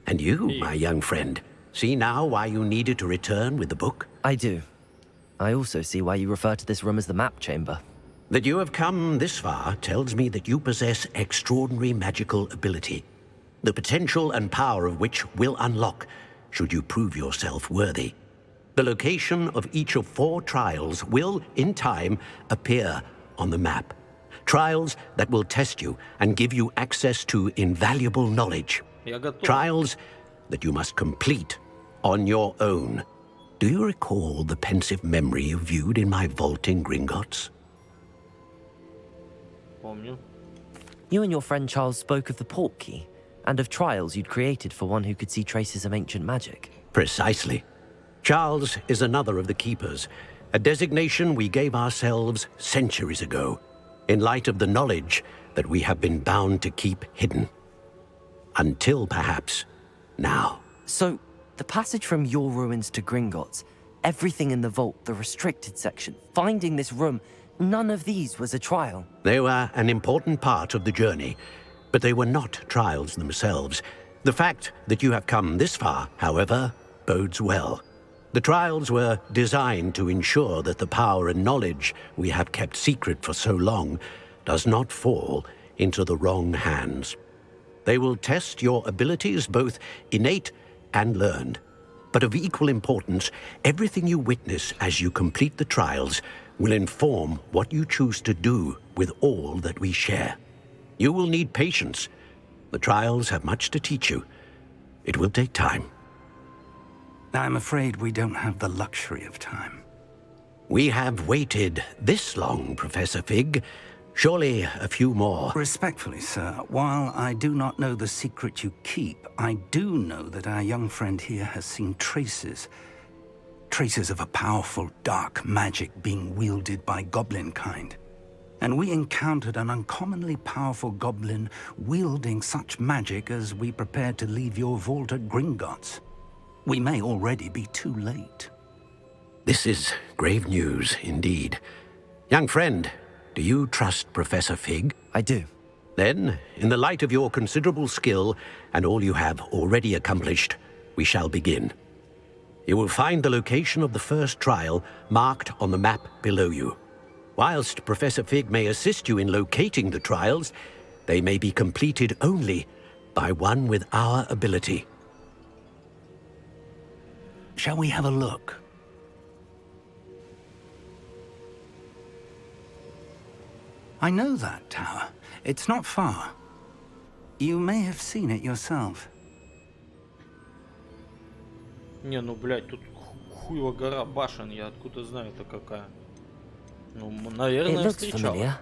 And you, my young friend, see now why you needed to return with the book? I do. I also see why you refer to this room as the map chamber. That you have come this far tells me that you possess extraordinary magical ability, the potential and power of which will unlock should you prove yourself worthy. The location of each of 4 trials will, in time, appear on the map. Trials that will test you and give you access to invaluable knowledge. Trials that you must complete on your own. Do you recall the pensive memory you viewed in my vault in Gringotts? Помню. You and your friend Charles spoke of the Portkey and of trials you'd created for one who could see traces of ancient magic. Precisely. Charles is another of the Keepers, a designation we gave ourselves centuries ago, in light of the knowledge that we have been bound to keep hidden. Until, perhaps, now. So, the passage from your ruins to Gringotts, everything in the vault, the restricted section, finding this room, none of these was a trial. They were an important part of the journey, but they were not trials themselves. The fact that you have come this far, however, bodes well. The trials were designed to ensure that the power and knowledge we have kept secret for so long does not fall into the wrong hands. They will test your abilities, both innate and learned. But of equal importance, everything you witness as you complete the trials will inform what you choose to do with all that we share. You will need patience. The trials have much to teach you. It will take time. I'm afraid we don't have the luxury of time. We have waited this long, Professor Fig. Surely a few more. Respectfully, sir, while I do not know the secret you keep, I do know that our young friend here has seen traces of a powerful dark magic being wielded by goblin kind. And we encountered an uncommonly powerful goblin wielding such magic as we prepared to leave your vault at Gringotts. We may already be too late. This is grave news indeed. Young friend, do you trust Professor Fig? I do. Then, in the light of your considerable skill and all you have already accomplished, we shall begin. You will find the location of the first trial marked on the map below you. Whilst Professor Fig may assist you in locating the trials, they may be completed only by one with our ability. Shall we have a look? I know that tower. It's not far. You may have seen it yourself. Не, ну, блядь, тут хуева гора башен, я откуда знаю это какая. Ну, наверное, It looks встречал. familiar.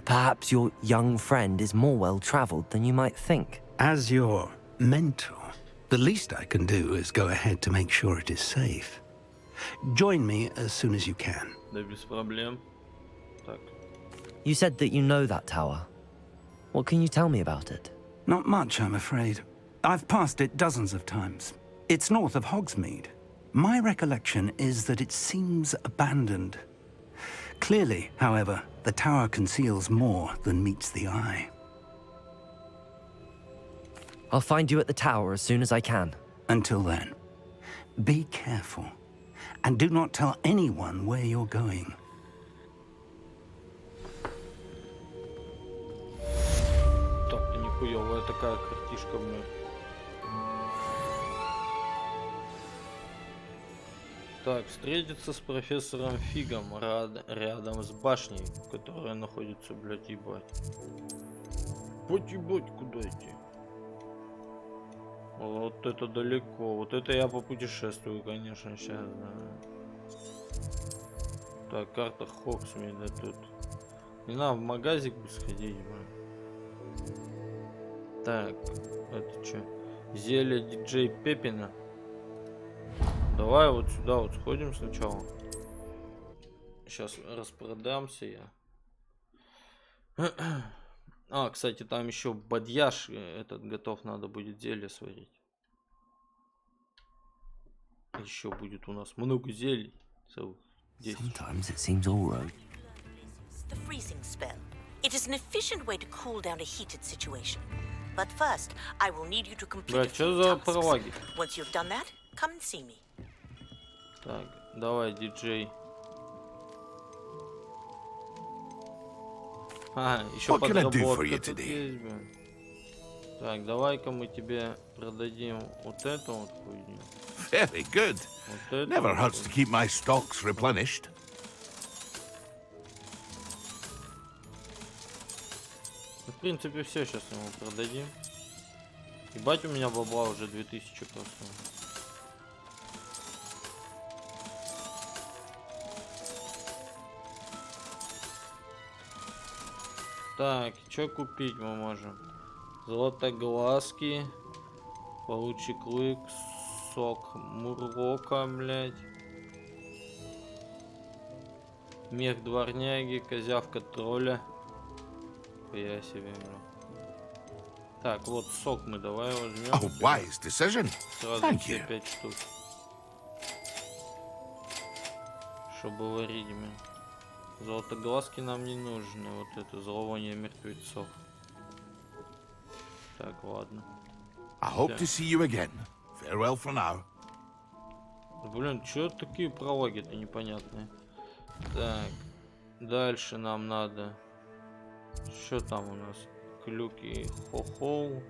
Perhaps your young friend is more well-traveled than you might think. As your mentor, the least I can do is go ahead to make sure it is safe. Join me as soon as you can. Да без проблем. Так. You said that you know that tower. What can you tell me about it? Not much, I'm afraid. I've passed it dozens of times. It's north of Hogsmeade. My recollection is that it seems abandoned. Clearly, however, the tower conceals more than meets the eye. I'll find you at the tower as soon as I can. Until then, be careful, and do not tell anyone where you're going. хуёвая такая картишка, блин. Так, встретиться с профессором Фигом рядом с башней, которая находится, блядь, ебать. Ебать, куда идти? Вот это далеко. Вот это я попутешествую, конечно, сейчас. Да. Так, карта Хогвартсмида тут. Не надо в магазик бы сходить, блин. Так, это что? Зелье диджей Пеппина. Давай вот сюда вот сходим сначала. Сейчас распродамся я. А, кстати, там еще бадьяш этот готов, надо будет зелье сварить. Еще будет у нас много зелий. Целых 10. Sometimes it seems all right. The freezing spell. It is an efficient way to cool down a heated situation. But first, I will need you to complete a few tasks. Once you've done that, come and see me. Так, давай, диджей. А, еще подработка тут есть, блин. Так, давай-ка мы тебе продадим вот эту вот хуйню. Very good. Вот Never hurts to keep my stocks replenished. В принципе, все сейчас ему продадим. Ебать, у меня бабла уже 2000 просто. Так, что купить мы можем? Золотоглазки, паучий клык, сок мурлока, блядь. Мех дворняги, козявка тролля. Я себе, блядь. Так, вот сок мы давай возьмем. Oh, wise decision. Сразу Thank you. 5 штук. Чтобы варить, блин. Золотоглазки нам не нужны. Вот это зловоние мертвецов. Так, ладно. I hope to see you again. Farewell for now. Блин, чё такие прологи-то непонятные? Так, дальше нам надо. Что там у нас? Клюки, хохол,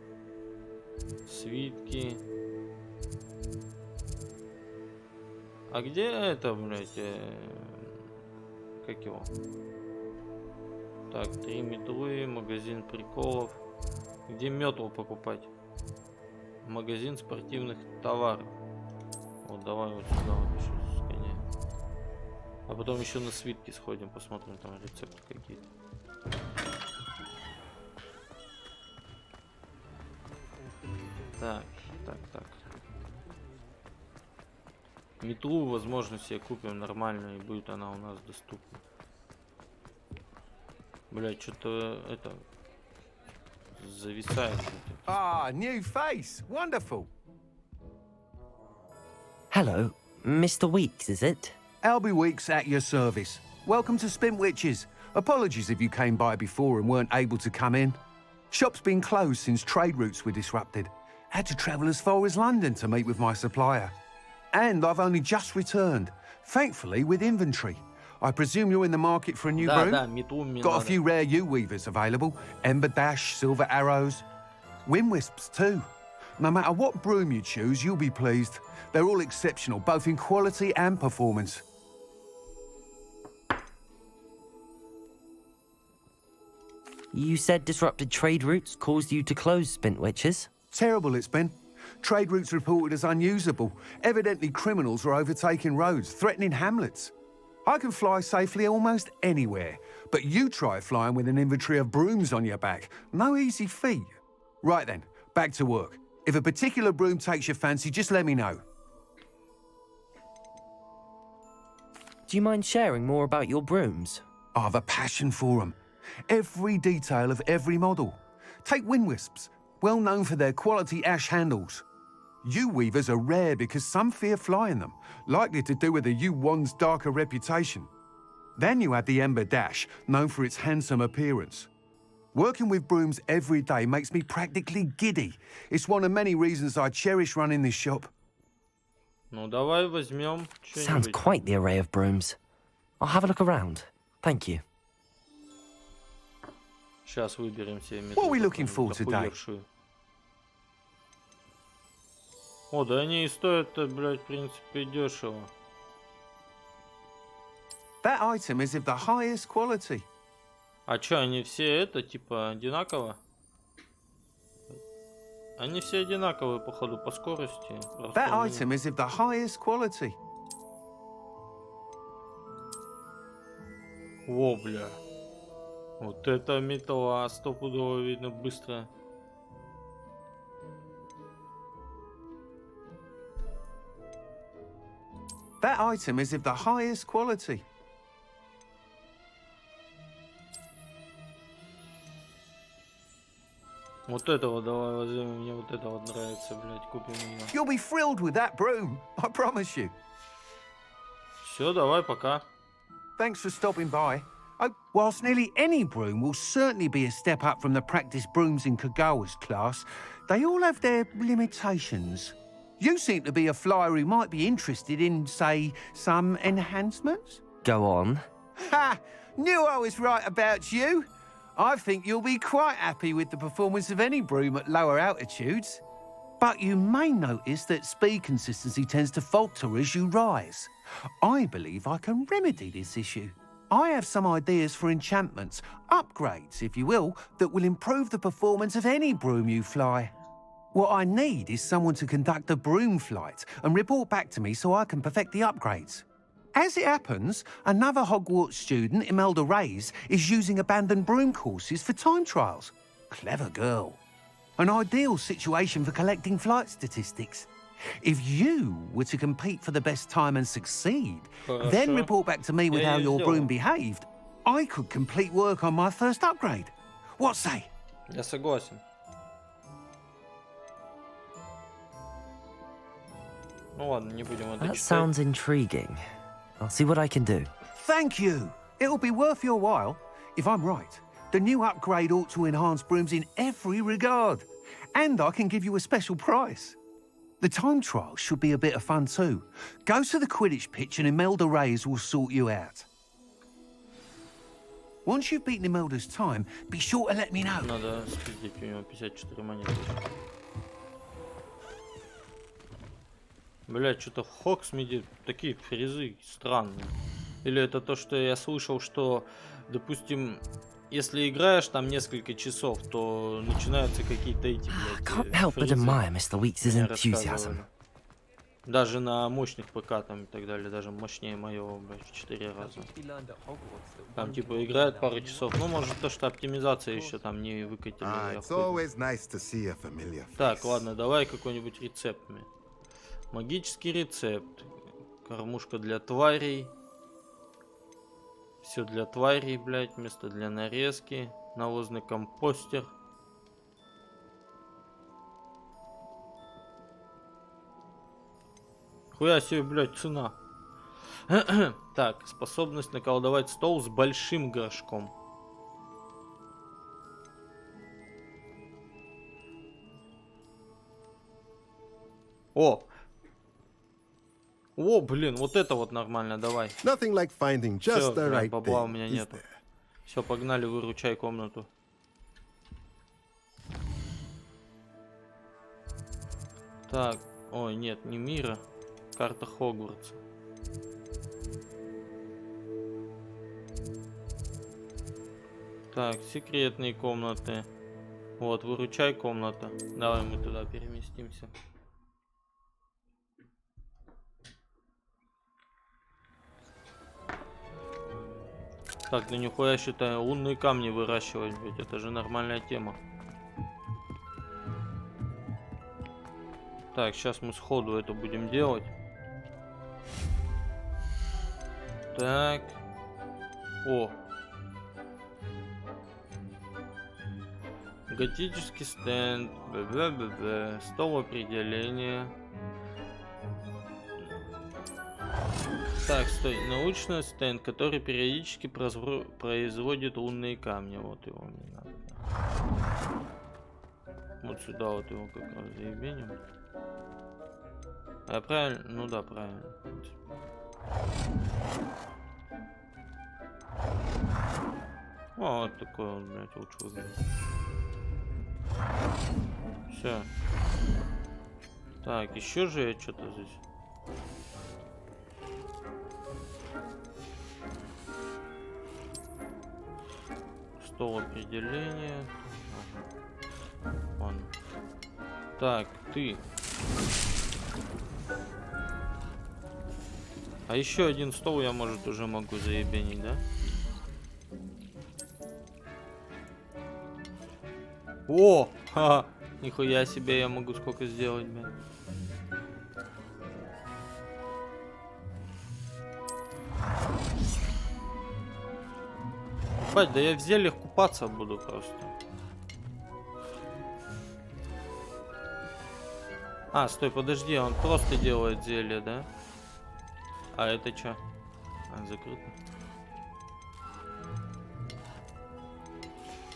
свитки. А где это, блядь? Как его? Так, 3 метлы, магазин приколов. Где метлу покупать? Магазин спортивных товаров. Вот, давай вот сюда вот еще сгоняем. А потом еще на свитки сходим, посмотрим там рецепты какие-то. Так. Метлу, возможно, себе купим нормально, и будет она у нас доступна. Блять, что-то это зависает. Ah, new face. Wonderful. Hello, Mr. Weeks, is it? Albie Weeks at your service. Welcome to Spintwitches. Apologies if you came by before and weren't able to come in. Shop's been closed since trade routes were disrupted. Had to travel as far as London to meet with my supplier. And I've only just returned, thankfully with inventory. I presume you're in the market for a new broom? Got a few rare U-weavers available. Ember Dash, Silver Arrows. Wind Wisps too. No matter what broom you choose, you'll be pleased. They're all exceptional, both in quality and performance. You said disrupted trade routes caused you to close Spintwitches? Terrible it's been. Trade routes reported as unusable. Evidently criminals were overtaking roads, threatening hamlets. I can fly safely almost anywhere, but you try flying with an inventory of brooms on your back. No easy feat. Right then, back to work. If a particular broom takes your fancy, just let me know. Do you mind sharing more about your brooms? I have a passion for them. Every detail of every model. Take Wind Wisps, well known for their quality ash handles. U-weavers are rare because some fear flying them, likely to do with the U-wand's darker reputation. Then you have the Ember Dash, known for its handsome appearance. Working with brooms every day makes me practically giddy. It's one of many reasons I cherish running this shop. Ну, давай возьмем что-нибудь. Sounds quite the array of brooms. I'll have a look around. Thank you. Сейчас выберем себе What are we looking for today? О, да они и стоят, блядь, в принципе, дешево. That item is of the highest quality. А чё, они все это, типа, одинаково? Они все одинаковые, походу, по скорости. That item is of the highest quality. Во, бля. Вот это металла, стопудово видно быстро. That item is of the highest quality. Вот этого давай возьмем, мне вот это вот нравится, блядь, купим ее. You'll be thrilled with that broom, I promise you. Все, давай, пока. Thanks for stopping by. Oh, whilst nearly any broom will certainly be a step up from the practice brooms in Kagawa's class, they all have their limitations. You seem to be a flyer who might be interested in, say, some enhancements? Go on. Ha! Knew I was right about you. I think you'll be quite happy with the performance of any broom at lower altitudes. But you may notice that speed consistency tends to falter as you rise. I believe I can remedy this issue. I have some ideas for enchantments, upgrades, if you will, that will improve the performance of any broom you fly. What I need is someone to conduct a broom flight and report back to me so I can perfect the upgrades. As it happens, another Hogwarts student, Imelda Reyes, is using abandoned broom courses for time trials. Clever girl. An ideal situation for collecting flight statistics. If you were to compete for the best time and succeed, then report back to me with how your broom behaved, I could complete work on my first upgrade. What say? Я согласен. Ну ладно, не будем это That читать. sounds intriguing. I'll see what I can do. Thank you. It'll be worth your while. If I'm right, the new upgrade ought to enhance brooms in every regard. And I can give you a special price. The time trial should be a bit of fun too. Go to the Quidditch pitch and Imelda Reyes will sort you out. Once you've beaten Imelda's time, be sure to let me know. Надо спиздить, у него 54 монеты. Блять, что-то в Хогсмиде такие фризы странные. Или это то, что я слышал, что, допустим, если играешь там несколько часов, то начинаются какие-то эти, блядь, фризы. Даже на мощных ПК там и так далее, даже мощнее моего, блядь, в 4 раза. Там типа играют пару часов. Ну, может то, что оптимизация еще там не выкатили. Так, ладно, давай какой-нибудь рецепт мне. Магический рецепт. Кормушка для тварей. Все для тварей, блядь. Место для нарезки. Навозный компостер. Хуя себе, блядь, цена. Так, способность наколдовать стол с большим горшком. О! О, блин, вот это вот нормально, давай. Все, блин, бабла у меня нету. Все, погнали, выручай комнату. Так, ой, нет, не мира. Карта Хогвартса. Так, секретные комнаты. Вот, выручай комната. Давай мы туда переместимся. Так, да нихуя, считаю, лунные камни выращивать, ведь это же нормальная тема. Так, сейчас мы сходу это будем делать. Так. О. Готический стенд. Стол определения. Так, стой. Научный стенд, который периодически производит лунные камни. Вот его мне надо. Вот сюда вот его как раз заебеним. А правильно? Ну да, правильно. О, вот такой вот, блядь, лучше выглядит. Все. Так, еще же я что-то здесь. Стол определения. Ага. Вон. Так, ты. А еще один стол я, может, уже могу заебенить, да? О! Ха! Нихуя себе, я могу сколько сделать, блин. Бать, да я в зельях купаться буду просто. А, стой, подожди, он просто делает зелье, да? А это что? А, закрыто.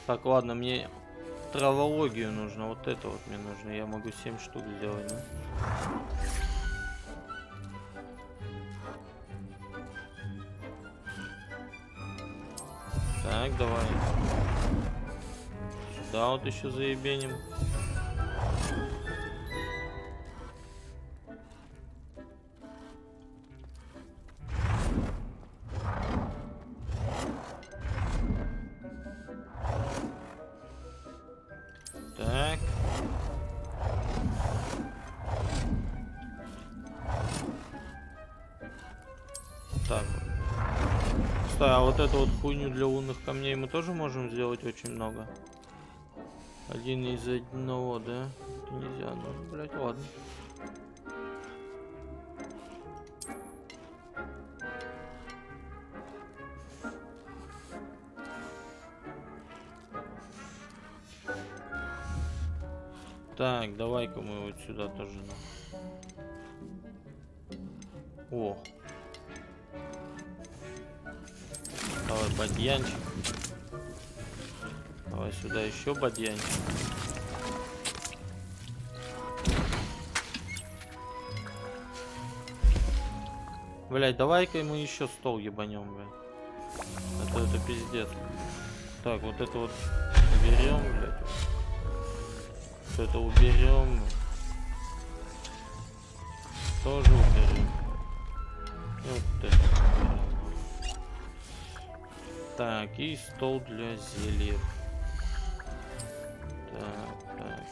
Так, ладно, мне травологию нужно. Вот это вот мне нужно. Я могу 7 штук сделать, да? Так, давай. Сюда вот еще заебеним. Так. Так. Стой, а вот эту вот хуйню для лунных камней мы тоже можем сделать очень много. Один из одного, да? Это нельзя, ну, блять, ладно. Так, давай-ка мы вот сюда тоже. О. Давай бадьянчик. Давай сюда еще бадьянчик. Блять, давай-ка мы еще стол ебанем, блядь. Это пиздец. Так, вот это вот уберем, блядь. Вот это уберем. Тоже уберем. И вот это уберем. Так, и стол для зелья. Так, так.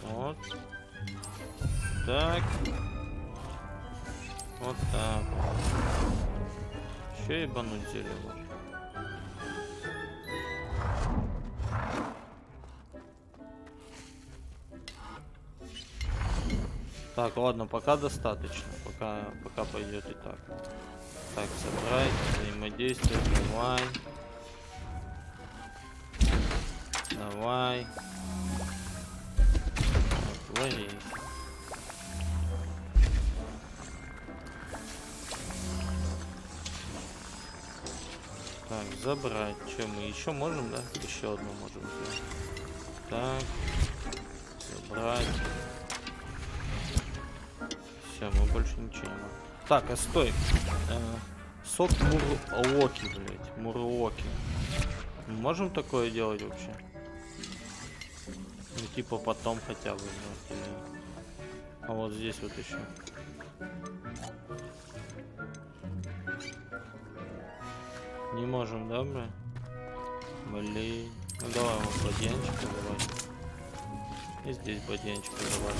Вот. Так. Вот так. Еще ебануть зелье можно. Так, ладно, пока достаточно. Пока пойдет и так. Так, собрать, взаимодействие, давай. Давай. Творись. Так, забрать. Что, мы еще можем, да? Еще одну можем сделать. Так. Забрать. Все, мы больше ничего не можем. Так, а стой. Сок мурлоки, блять. Мурлоки. Мы можем такое делать вообще? Ну, типа потом хотя бы. Или... А вот здесь вот еще. Не можем, да, бля? Блин. Ну давай вот бадьянчика давай. И здесь бадьянчика давай.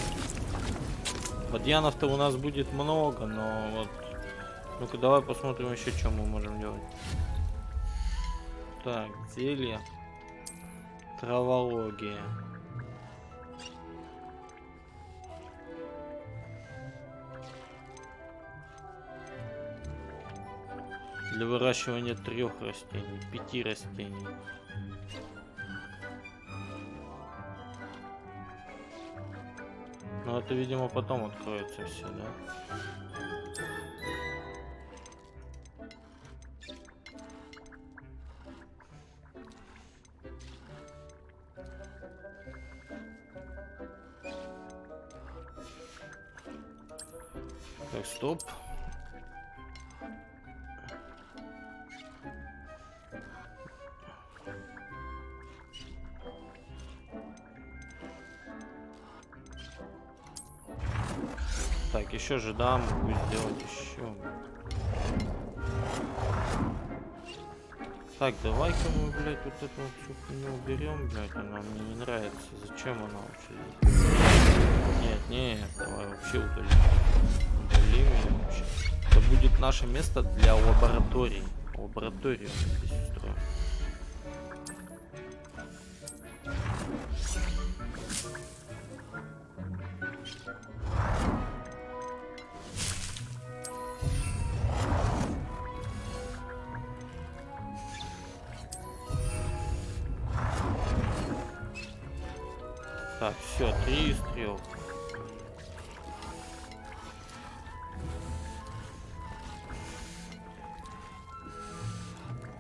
Бадьянов-то у нас будет много, но вот... Ну-ка давай посмотрим еще, что мы можем делать. Так, зелье. Травология. Для выращивания 3 растений, 5 растений. Но это, видимо, потом откроется все, да? Так, стоп. Так, еще же, да, могу сделать еще. Так, давай-ка мы, блядь, вот эту вот всю хуйню уберем, блядь, она мне не нравится. Зачем она вообще здесь? Нет, давай вообще удалим. Удалим ее вообще. Это будет наше место для лаборатории. Лабораторию здесь устроим. Так, все, 3 стрел.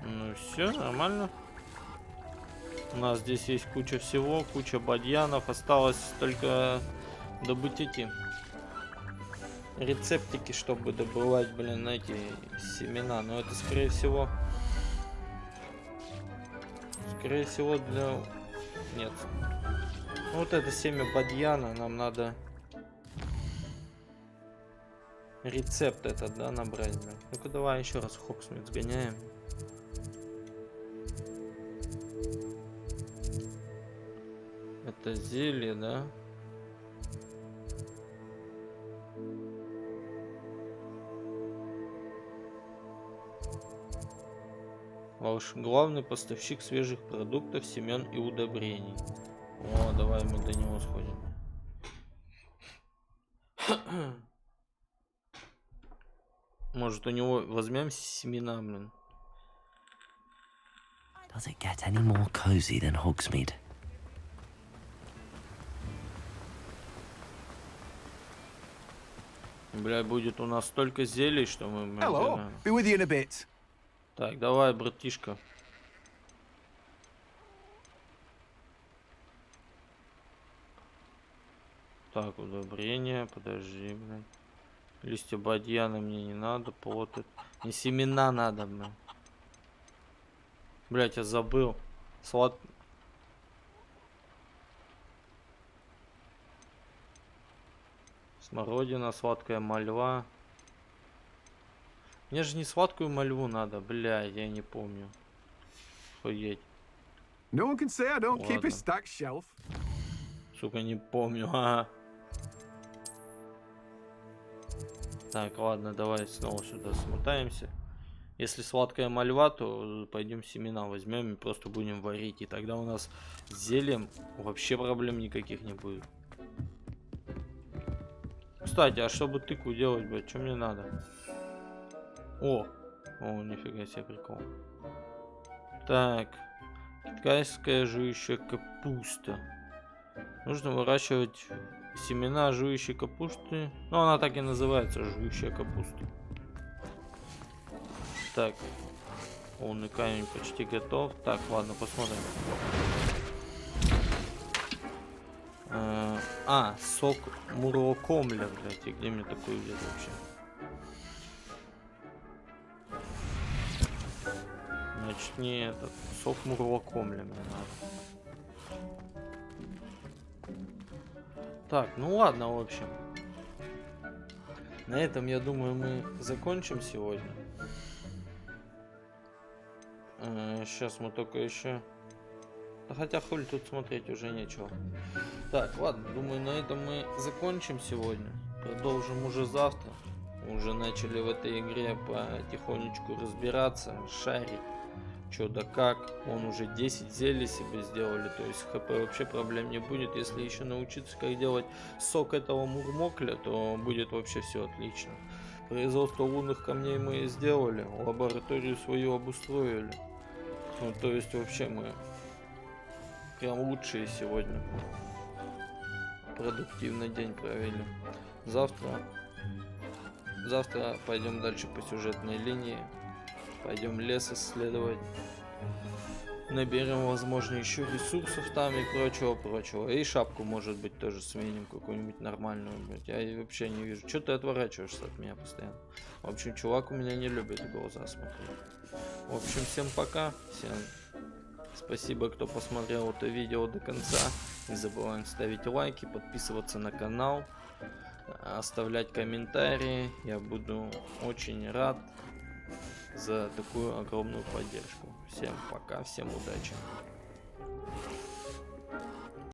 Ну все, нормально. У нас здесь есть куча всего, куча бадьянов. Осталось только добыть эти рецептики, чтобы добывать, блин, эти семена. Но это, скорее всего, для... Нет. Вот это семя бадьяна, нам надо рецепт этот, да, набрать, да. Ну-ка давай еще раз в Хогвартс сгоняем. Это зелье, да? Главный поставщик свежих продуктов, семян и удобрений. О, давай мы до него сходим. Может, у него возьмем семена, блин. Does it get any more cozy than Hogsmeade? Бля, будет у нас столько зелий, что мы... Hello, be with you in a bit. Так, давай, братишка. Так, удобрение, подожди, блядь. Листья бадьяна мне не надо, плоты. Не семена надо, блядь. Блядь, я забыл. Смородина, сладкая мальва. Мне же не сладкую мальву надо, блядь, я не помню. Охуеть. No one can say I don't keep a stacked shelf. Сука, не помню. Ага. Так, ладно, давай снова сюда смотаемся. Если сладкая мальва, то пойдем семена возьмем и просто будем варить. И тогда у нас с зельем вообще проблем никаких не будет. Кстати, а чтобы тыкву делать, блядь, что мне надо? О, нифига себе прикол. Так, китайская жующая капуста. Нужно выращивать семена жующей капусты. Ну, она так и называется, жующая капуста. Так, умный камень почти готов. Так, ладно, посмотрим. Сок мурлокомля, блядь, и где мне такой взять вообще? Значит, не этот, сок мурлокомля мне надо. Так, ну ладно, в общем. На этом, я думаю, мы закончим сегодня. Сейчас мы только еще... Да хотя хуй тут смотреть уже нечего. Так, ладно, думаю, на этом мы закончим сегодня. Продолжим уже завтра. Уже начали в этой игре потихонечку разбираться, шарить. Чё да как. Он уже 10 зелий себе сделали. То есть хп вообще проблем не будет. Если еще научиться, как делать сок этого мурмокля, то будет вообще все отлично. Производство лунных камней мы сделали. Лабораторию свою обустроили. Ну, то есть вообще мы прям лучшие сегодня. Продуктивный день провели. Завтра пойдем дальше по сюжетной линии. Пойдем лес исследовать. Наберем, возможно, еще ресурсов там и прочего. И шапку, может быть, тоже сменим, какую-нибудь нормальную. Блядь. Я вообще не вижу. Че ты отворачиваешься от меня постоянно? В общем, чувак у меня не любит в глаза смотреть. В общем, всем пока. Всем спасибо, кто посмотрел это видео до конца. Не забываем ставить лайки, подписываться на канал. оставлять комментарии. Я буду очень рад за такую огромную поддержку. Всем пока, всем удачи.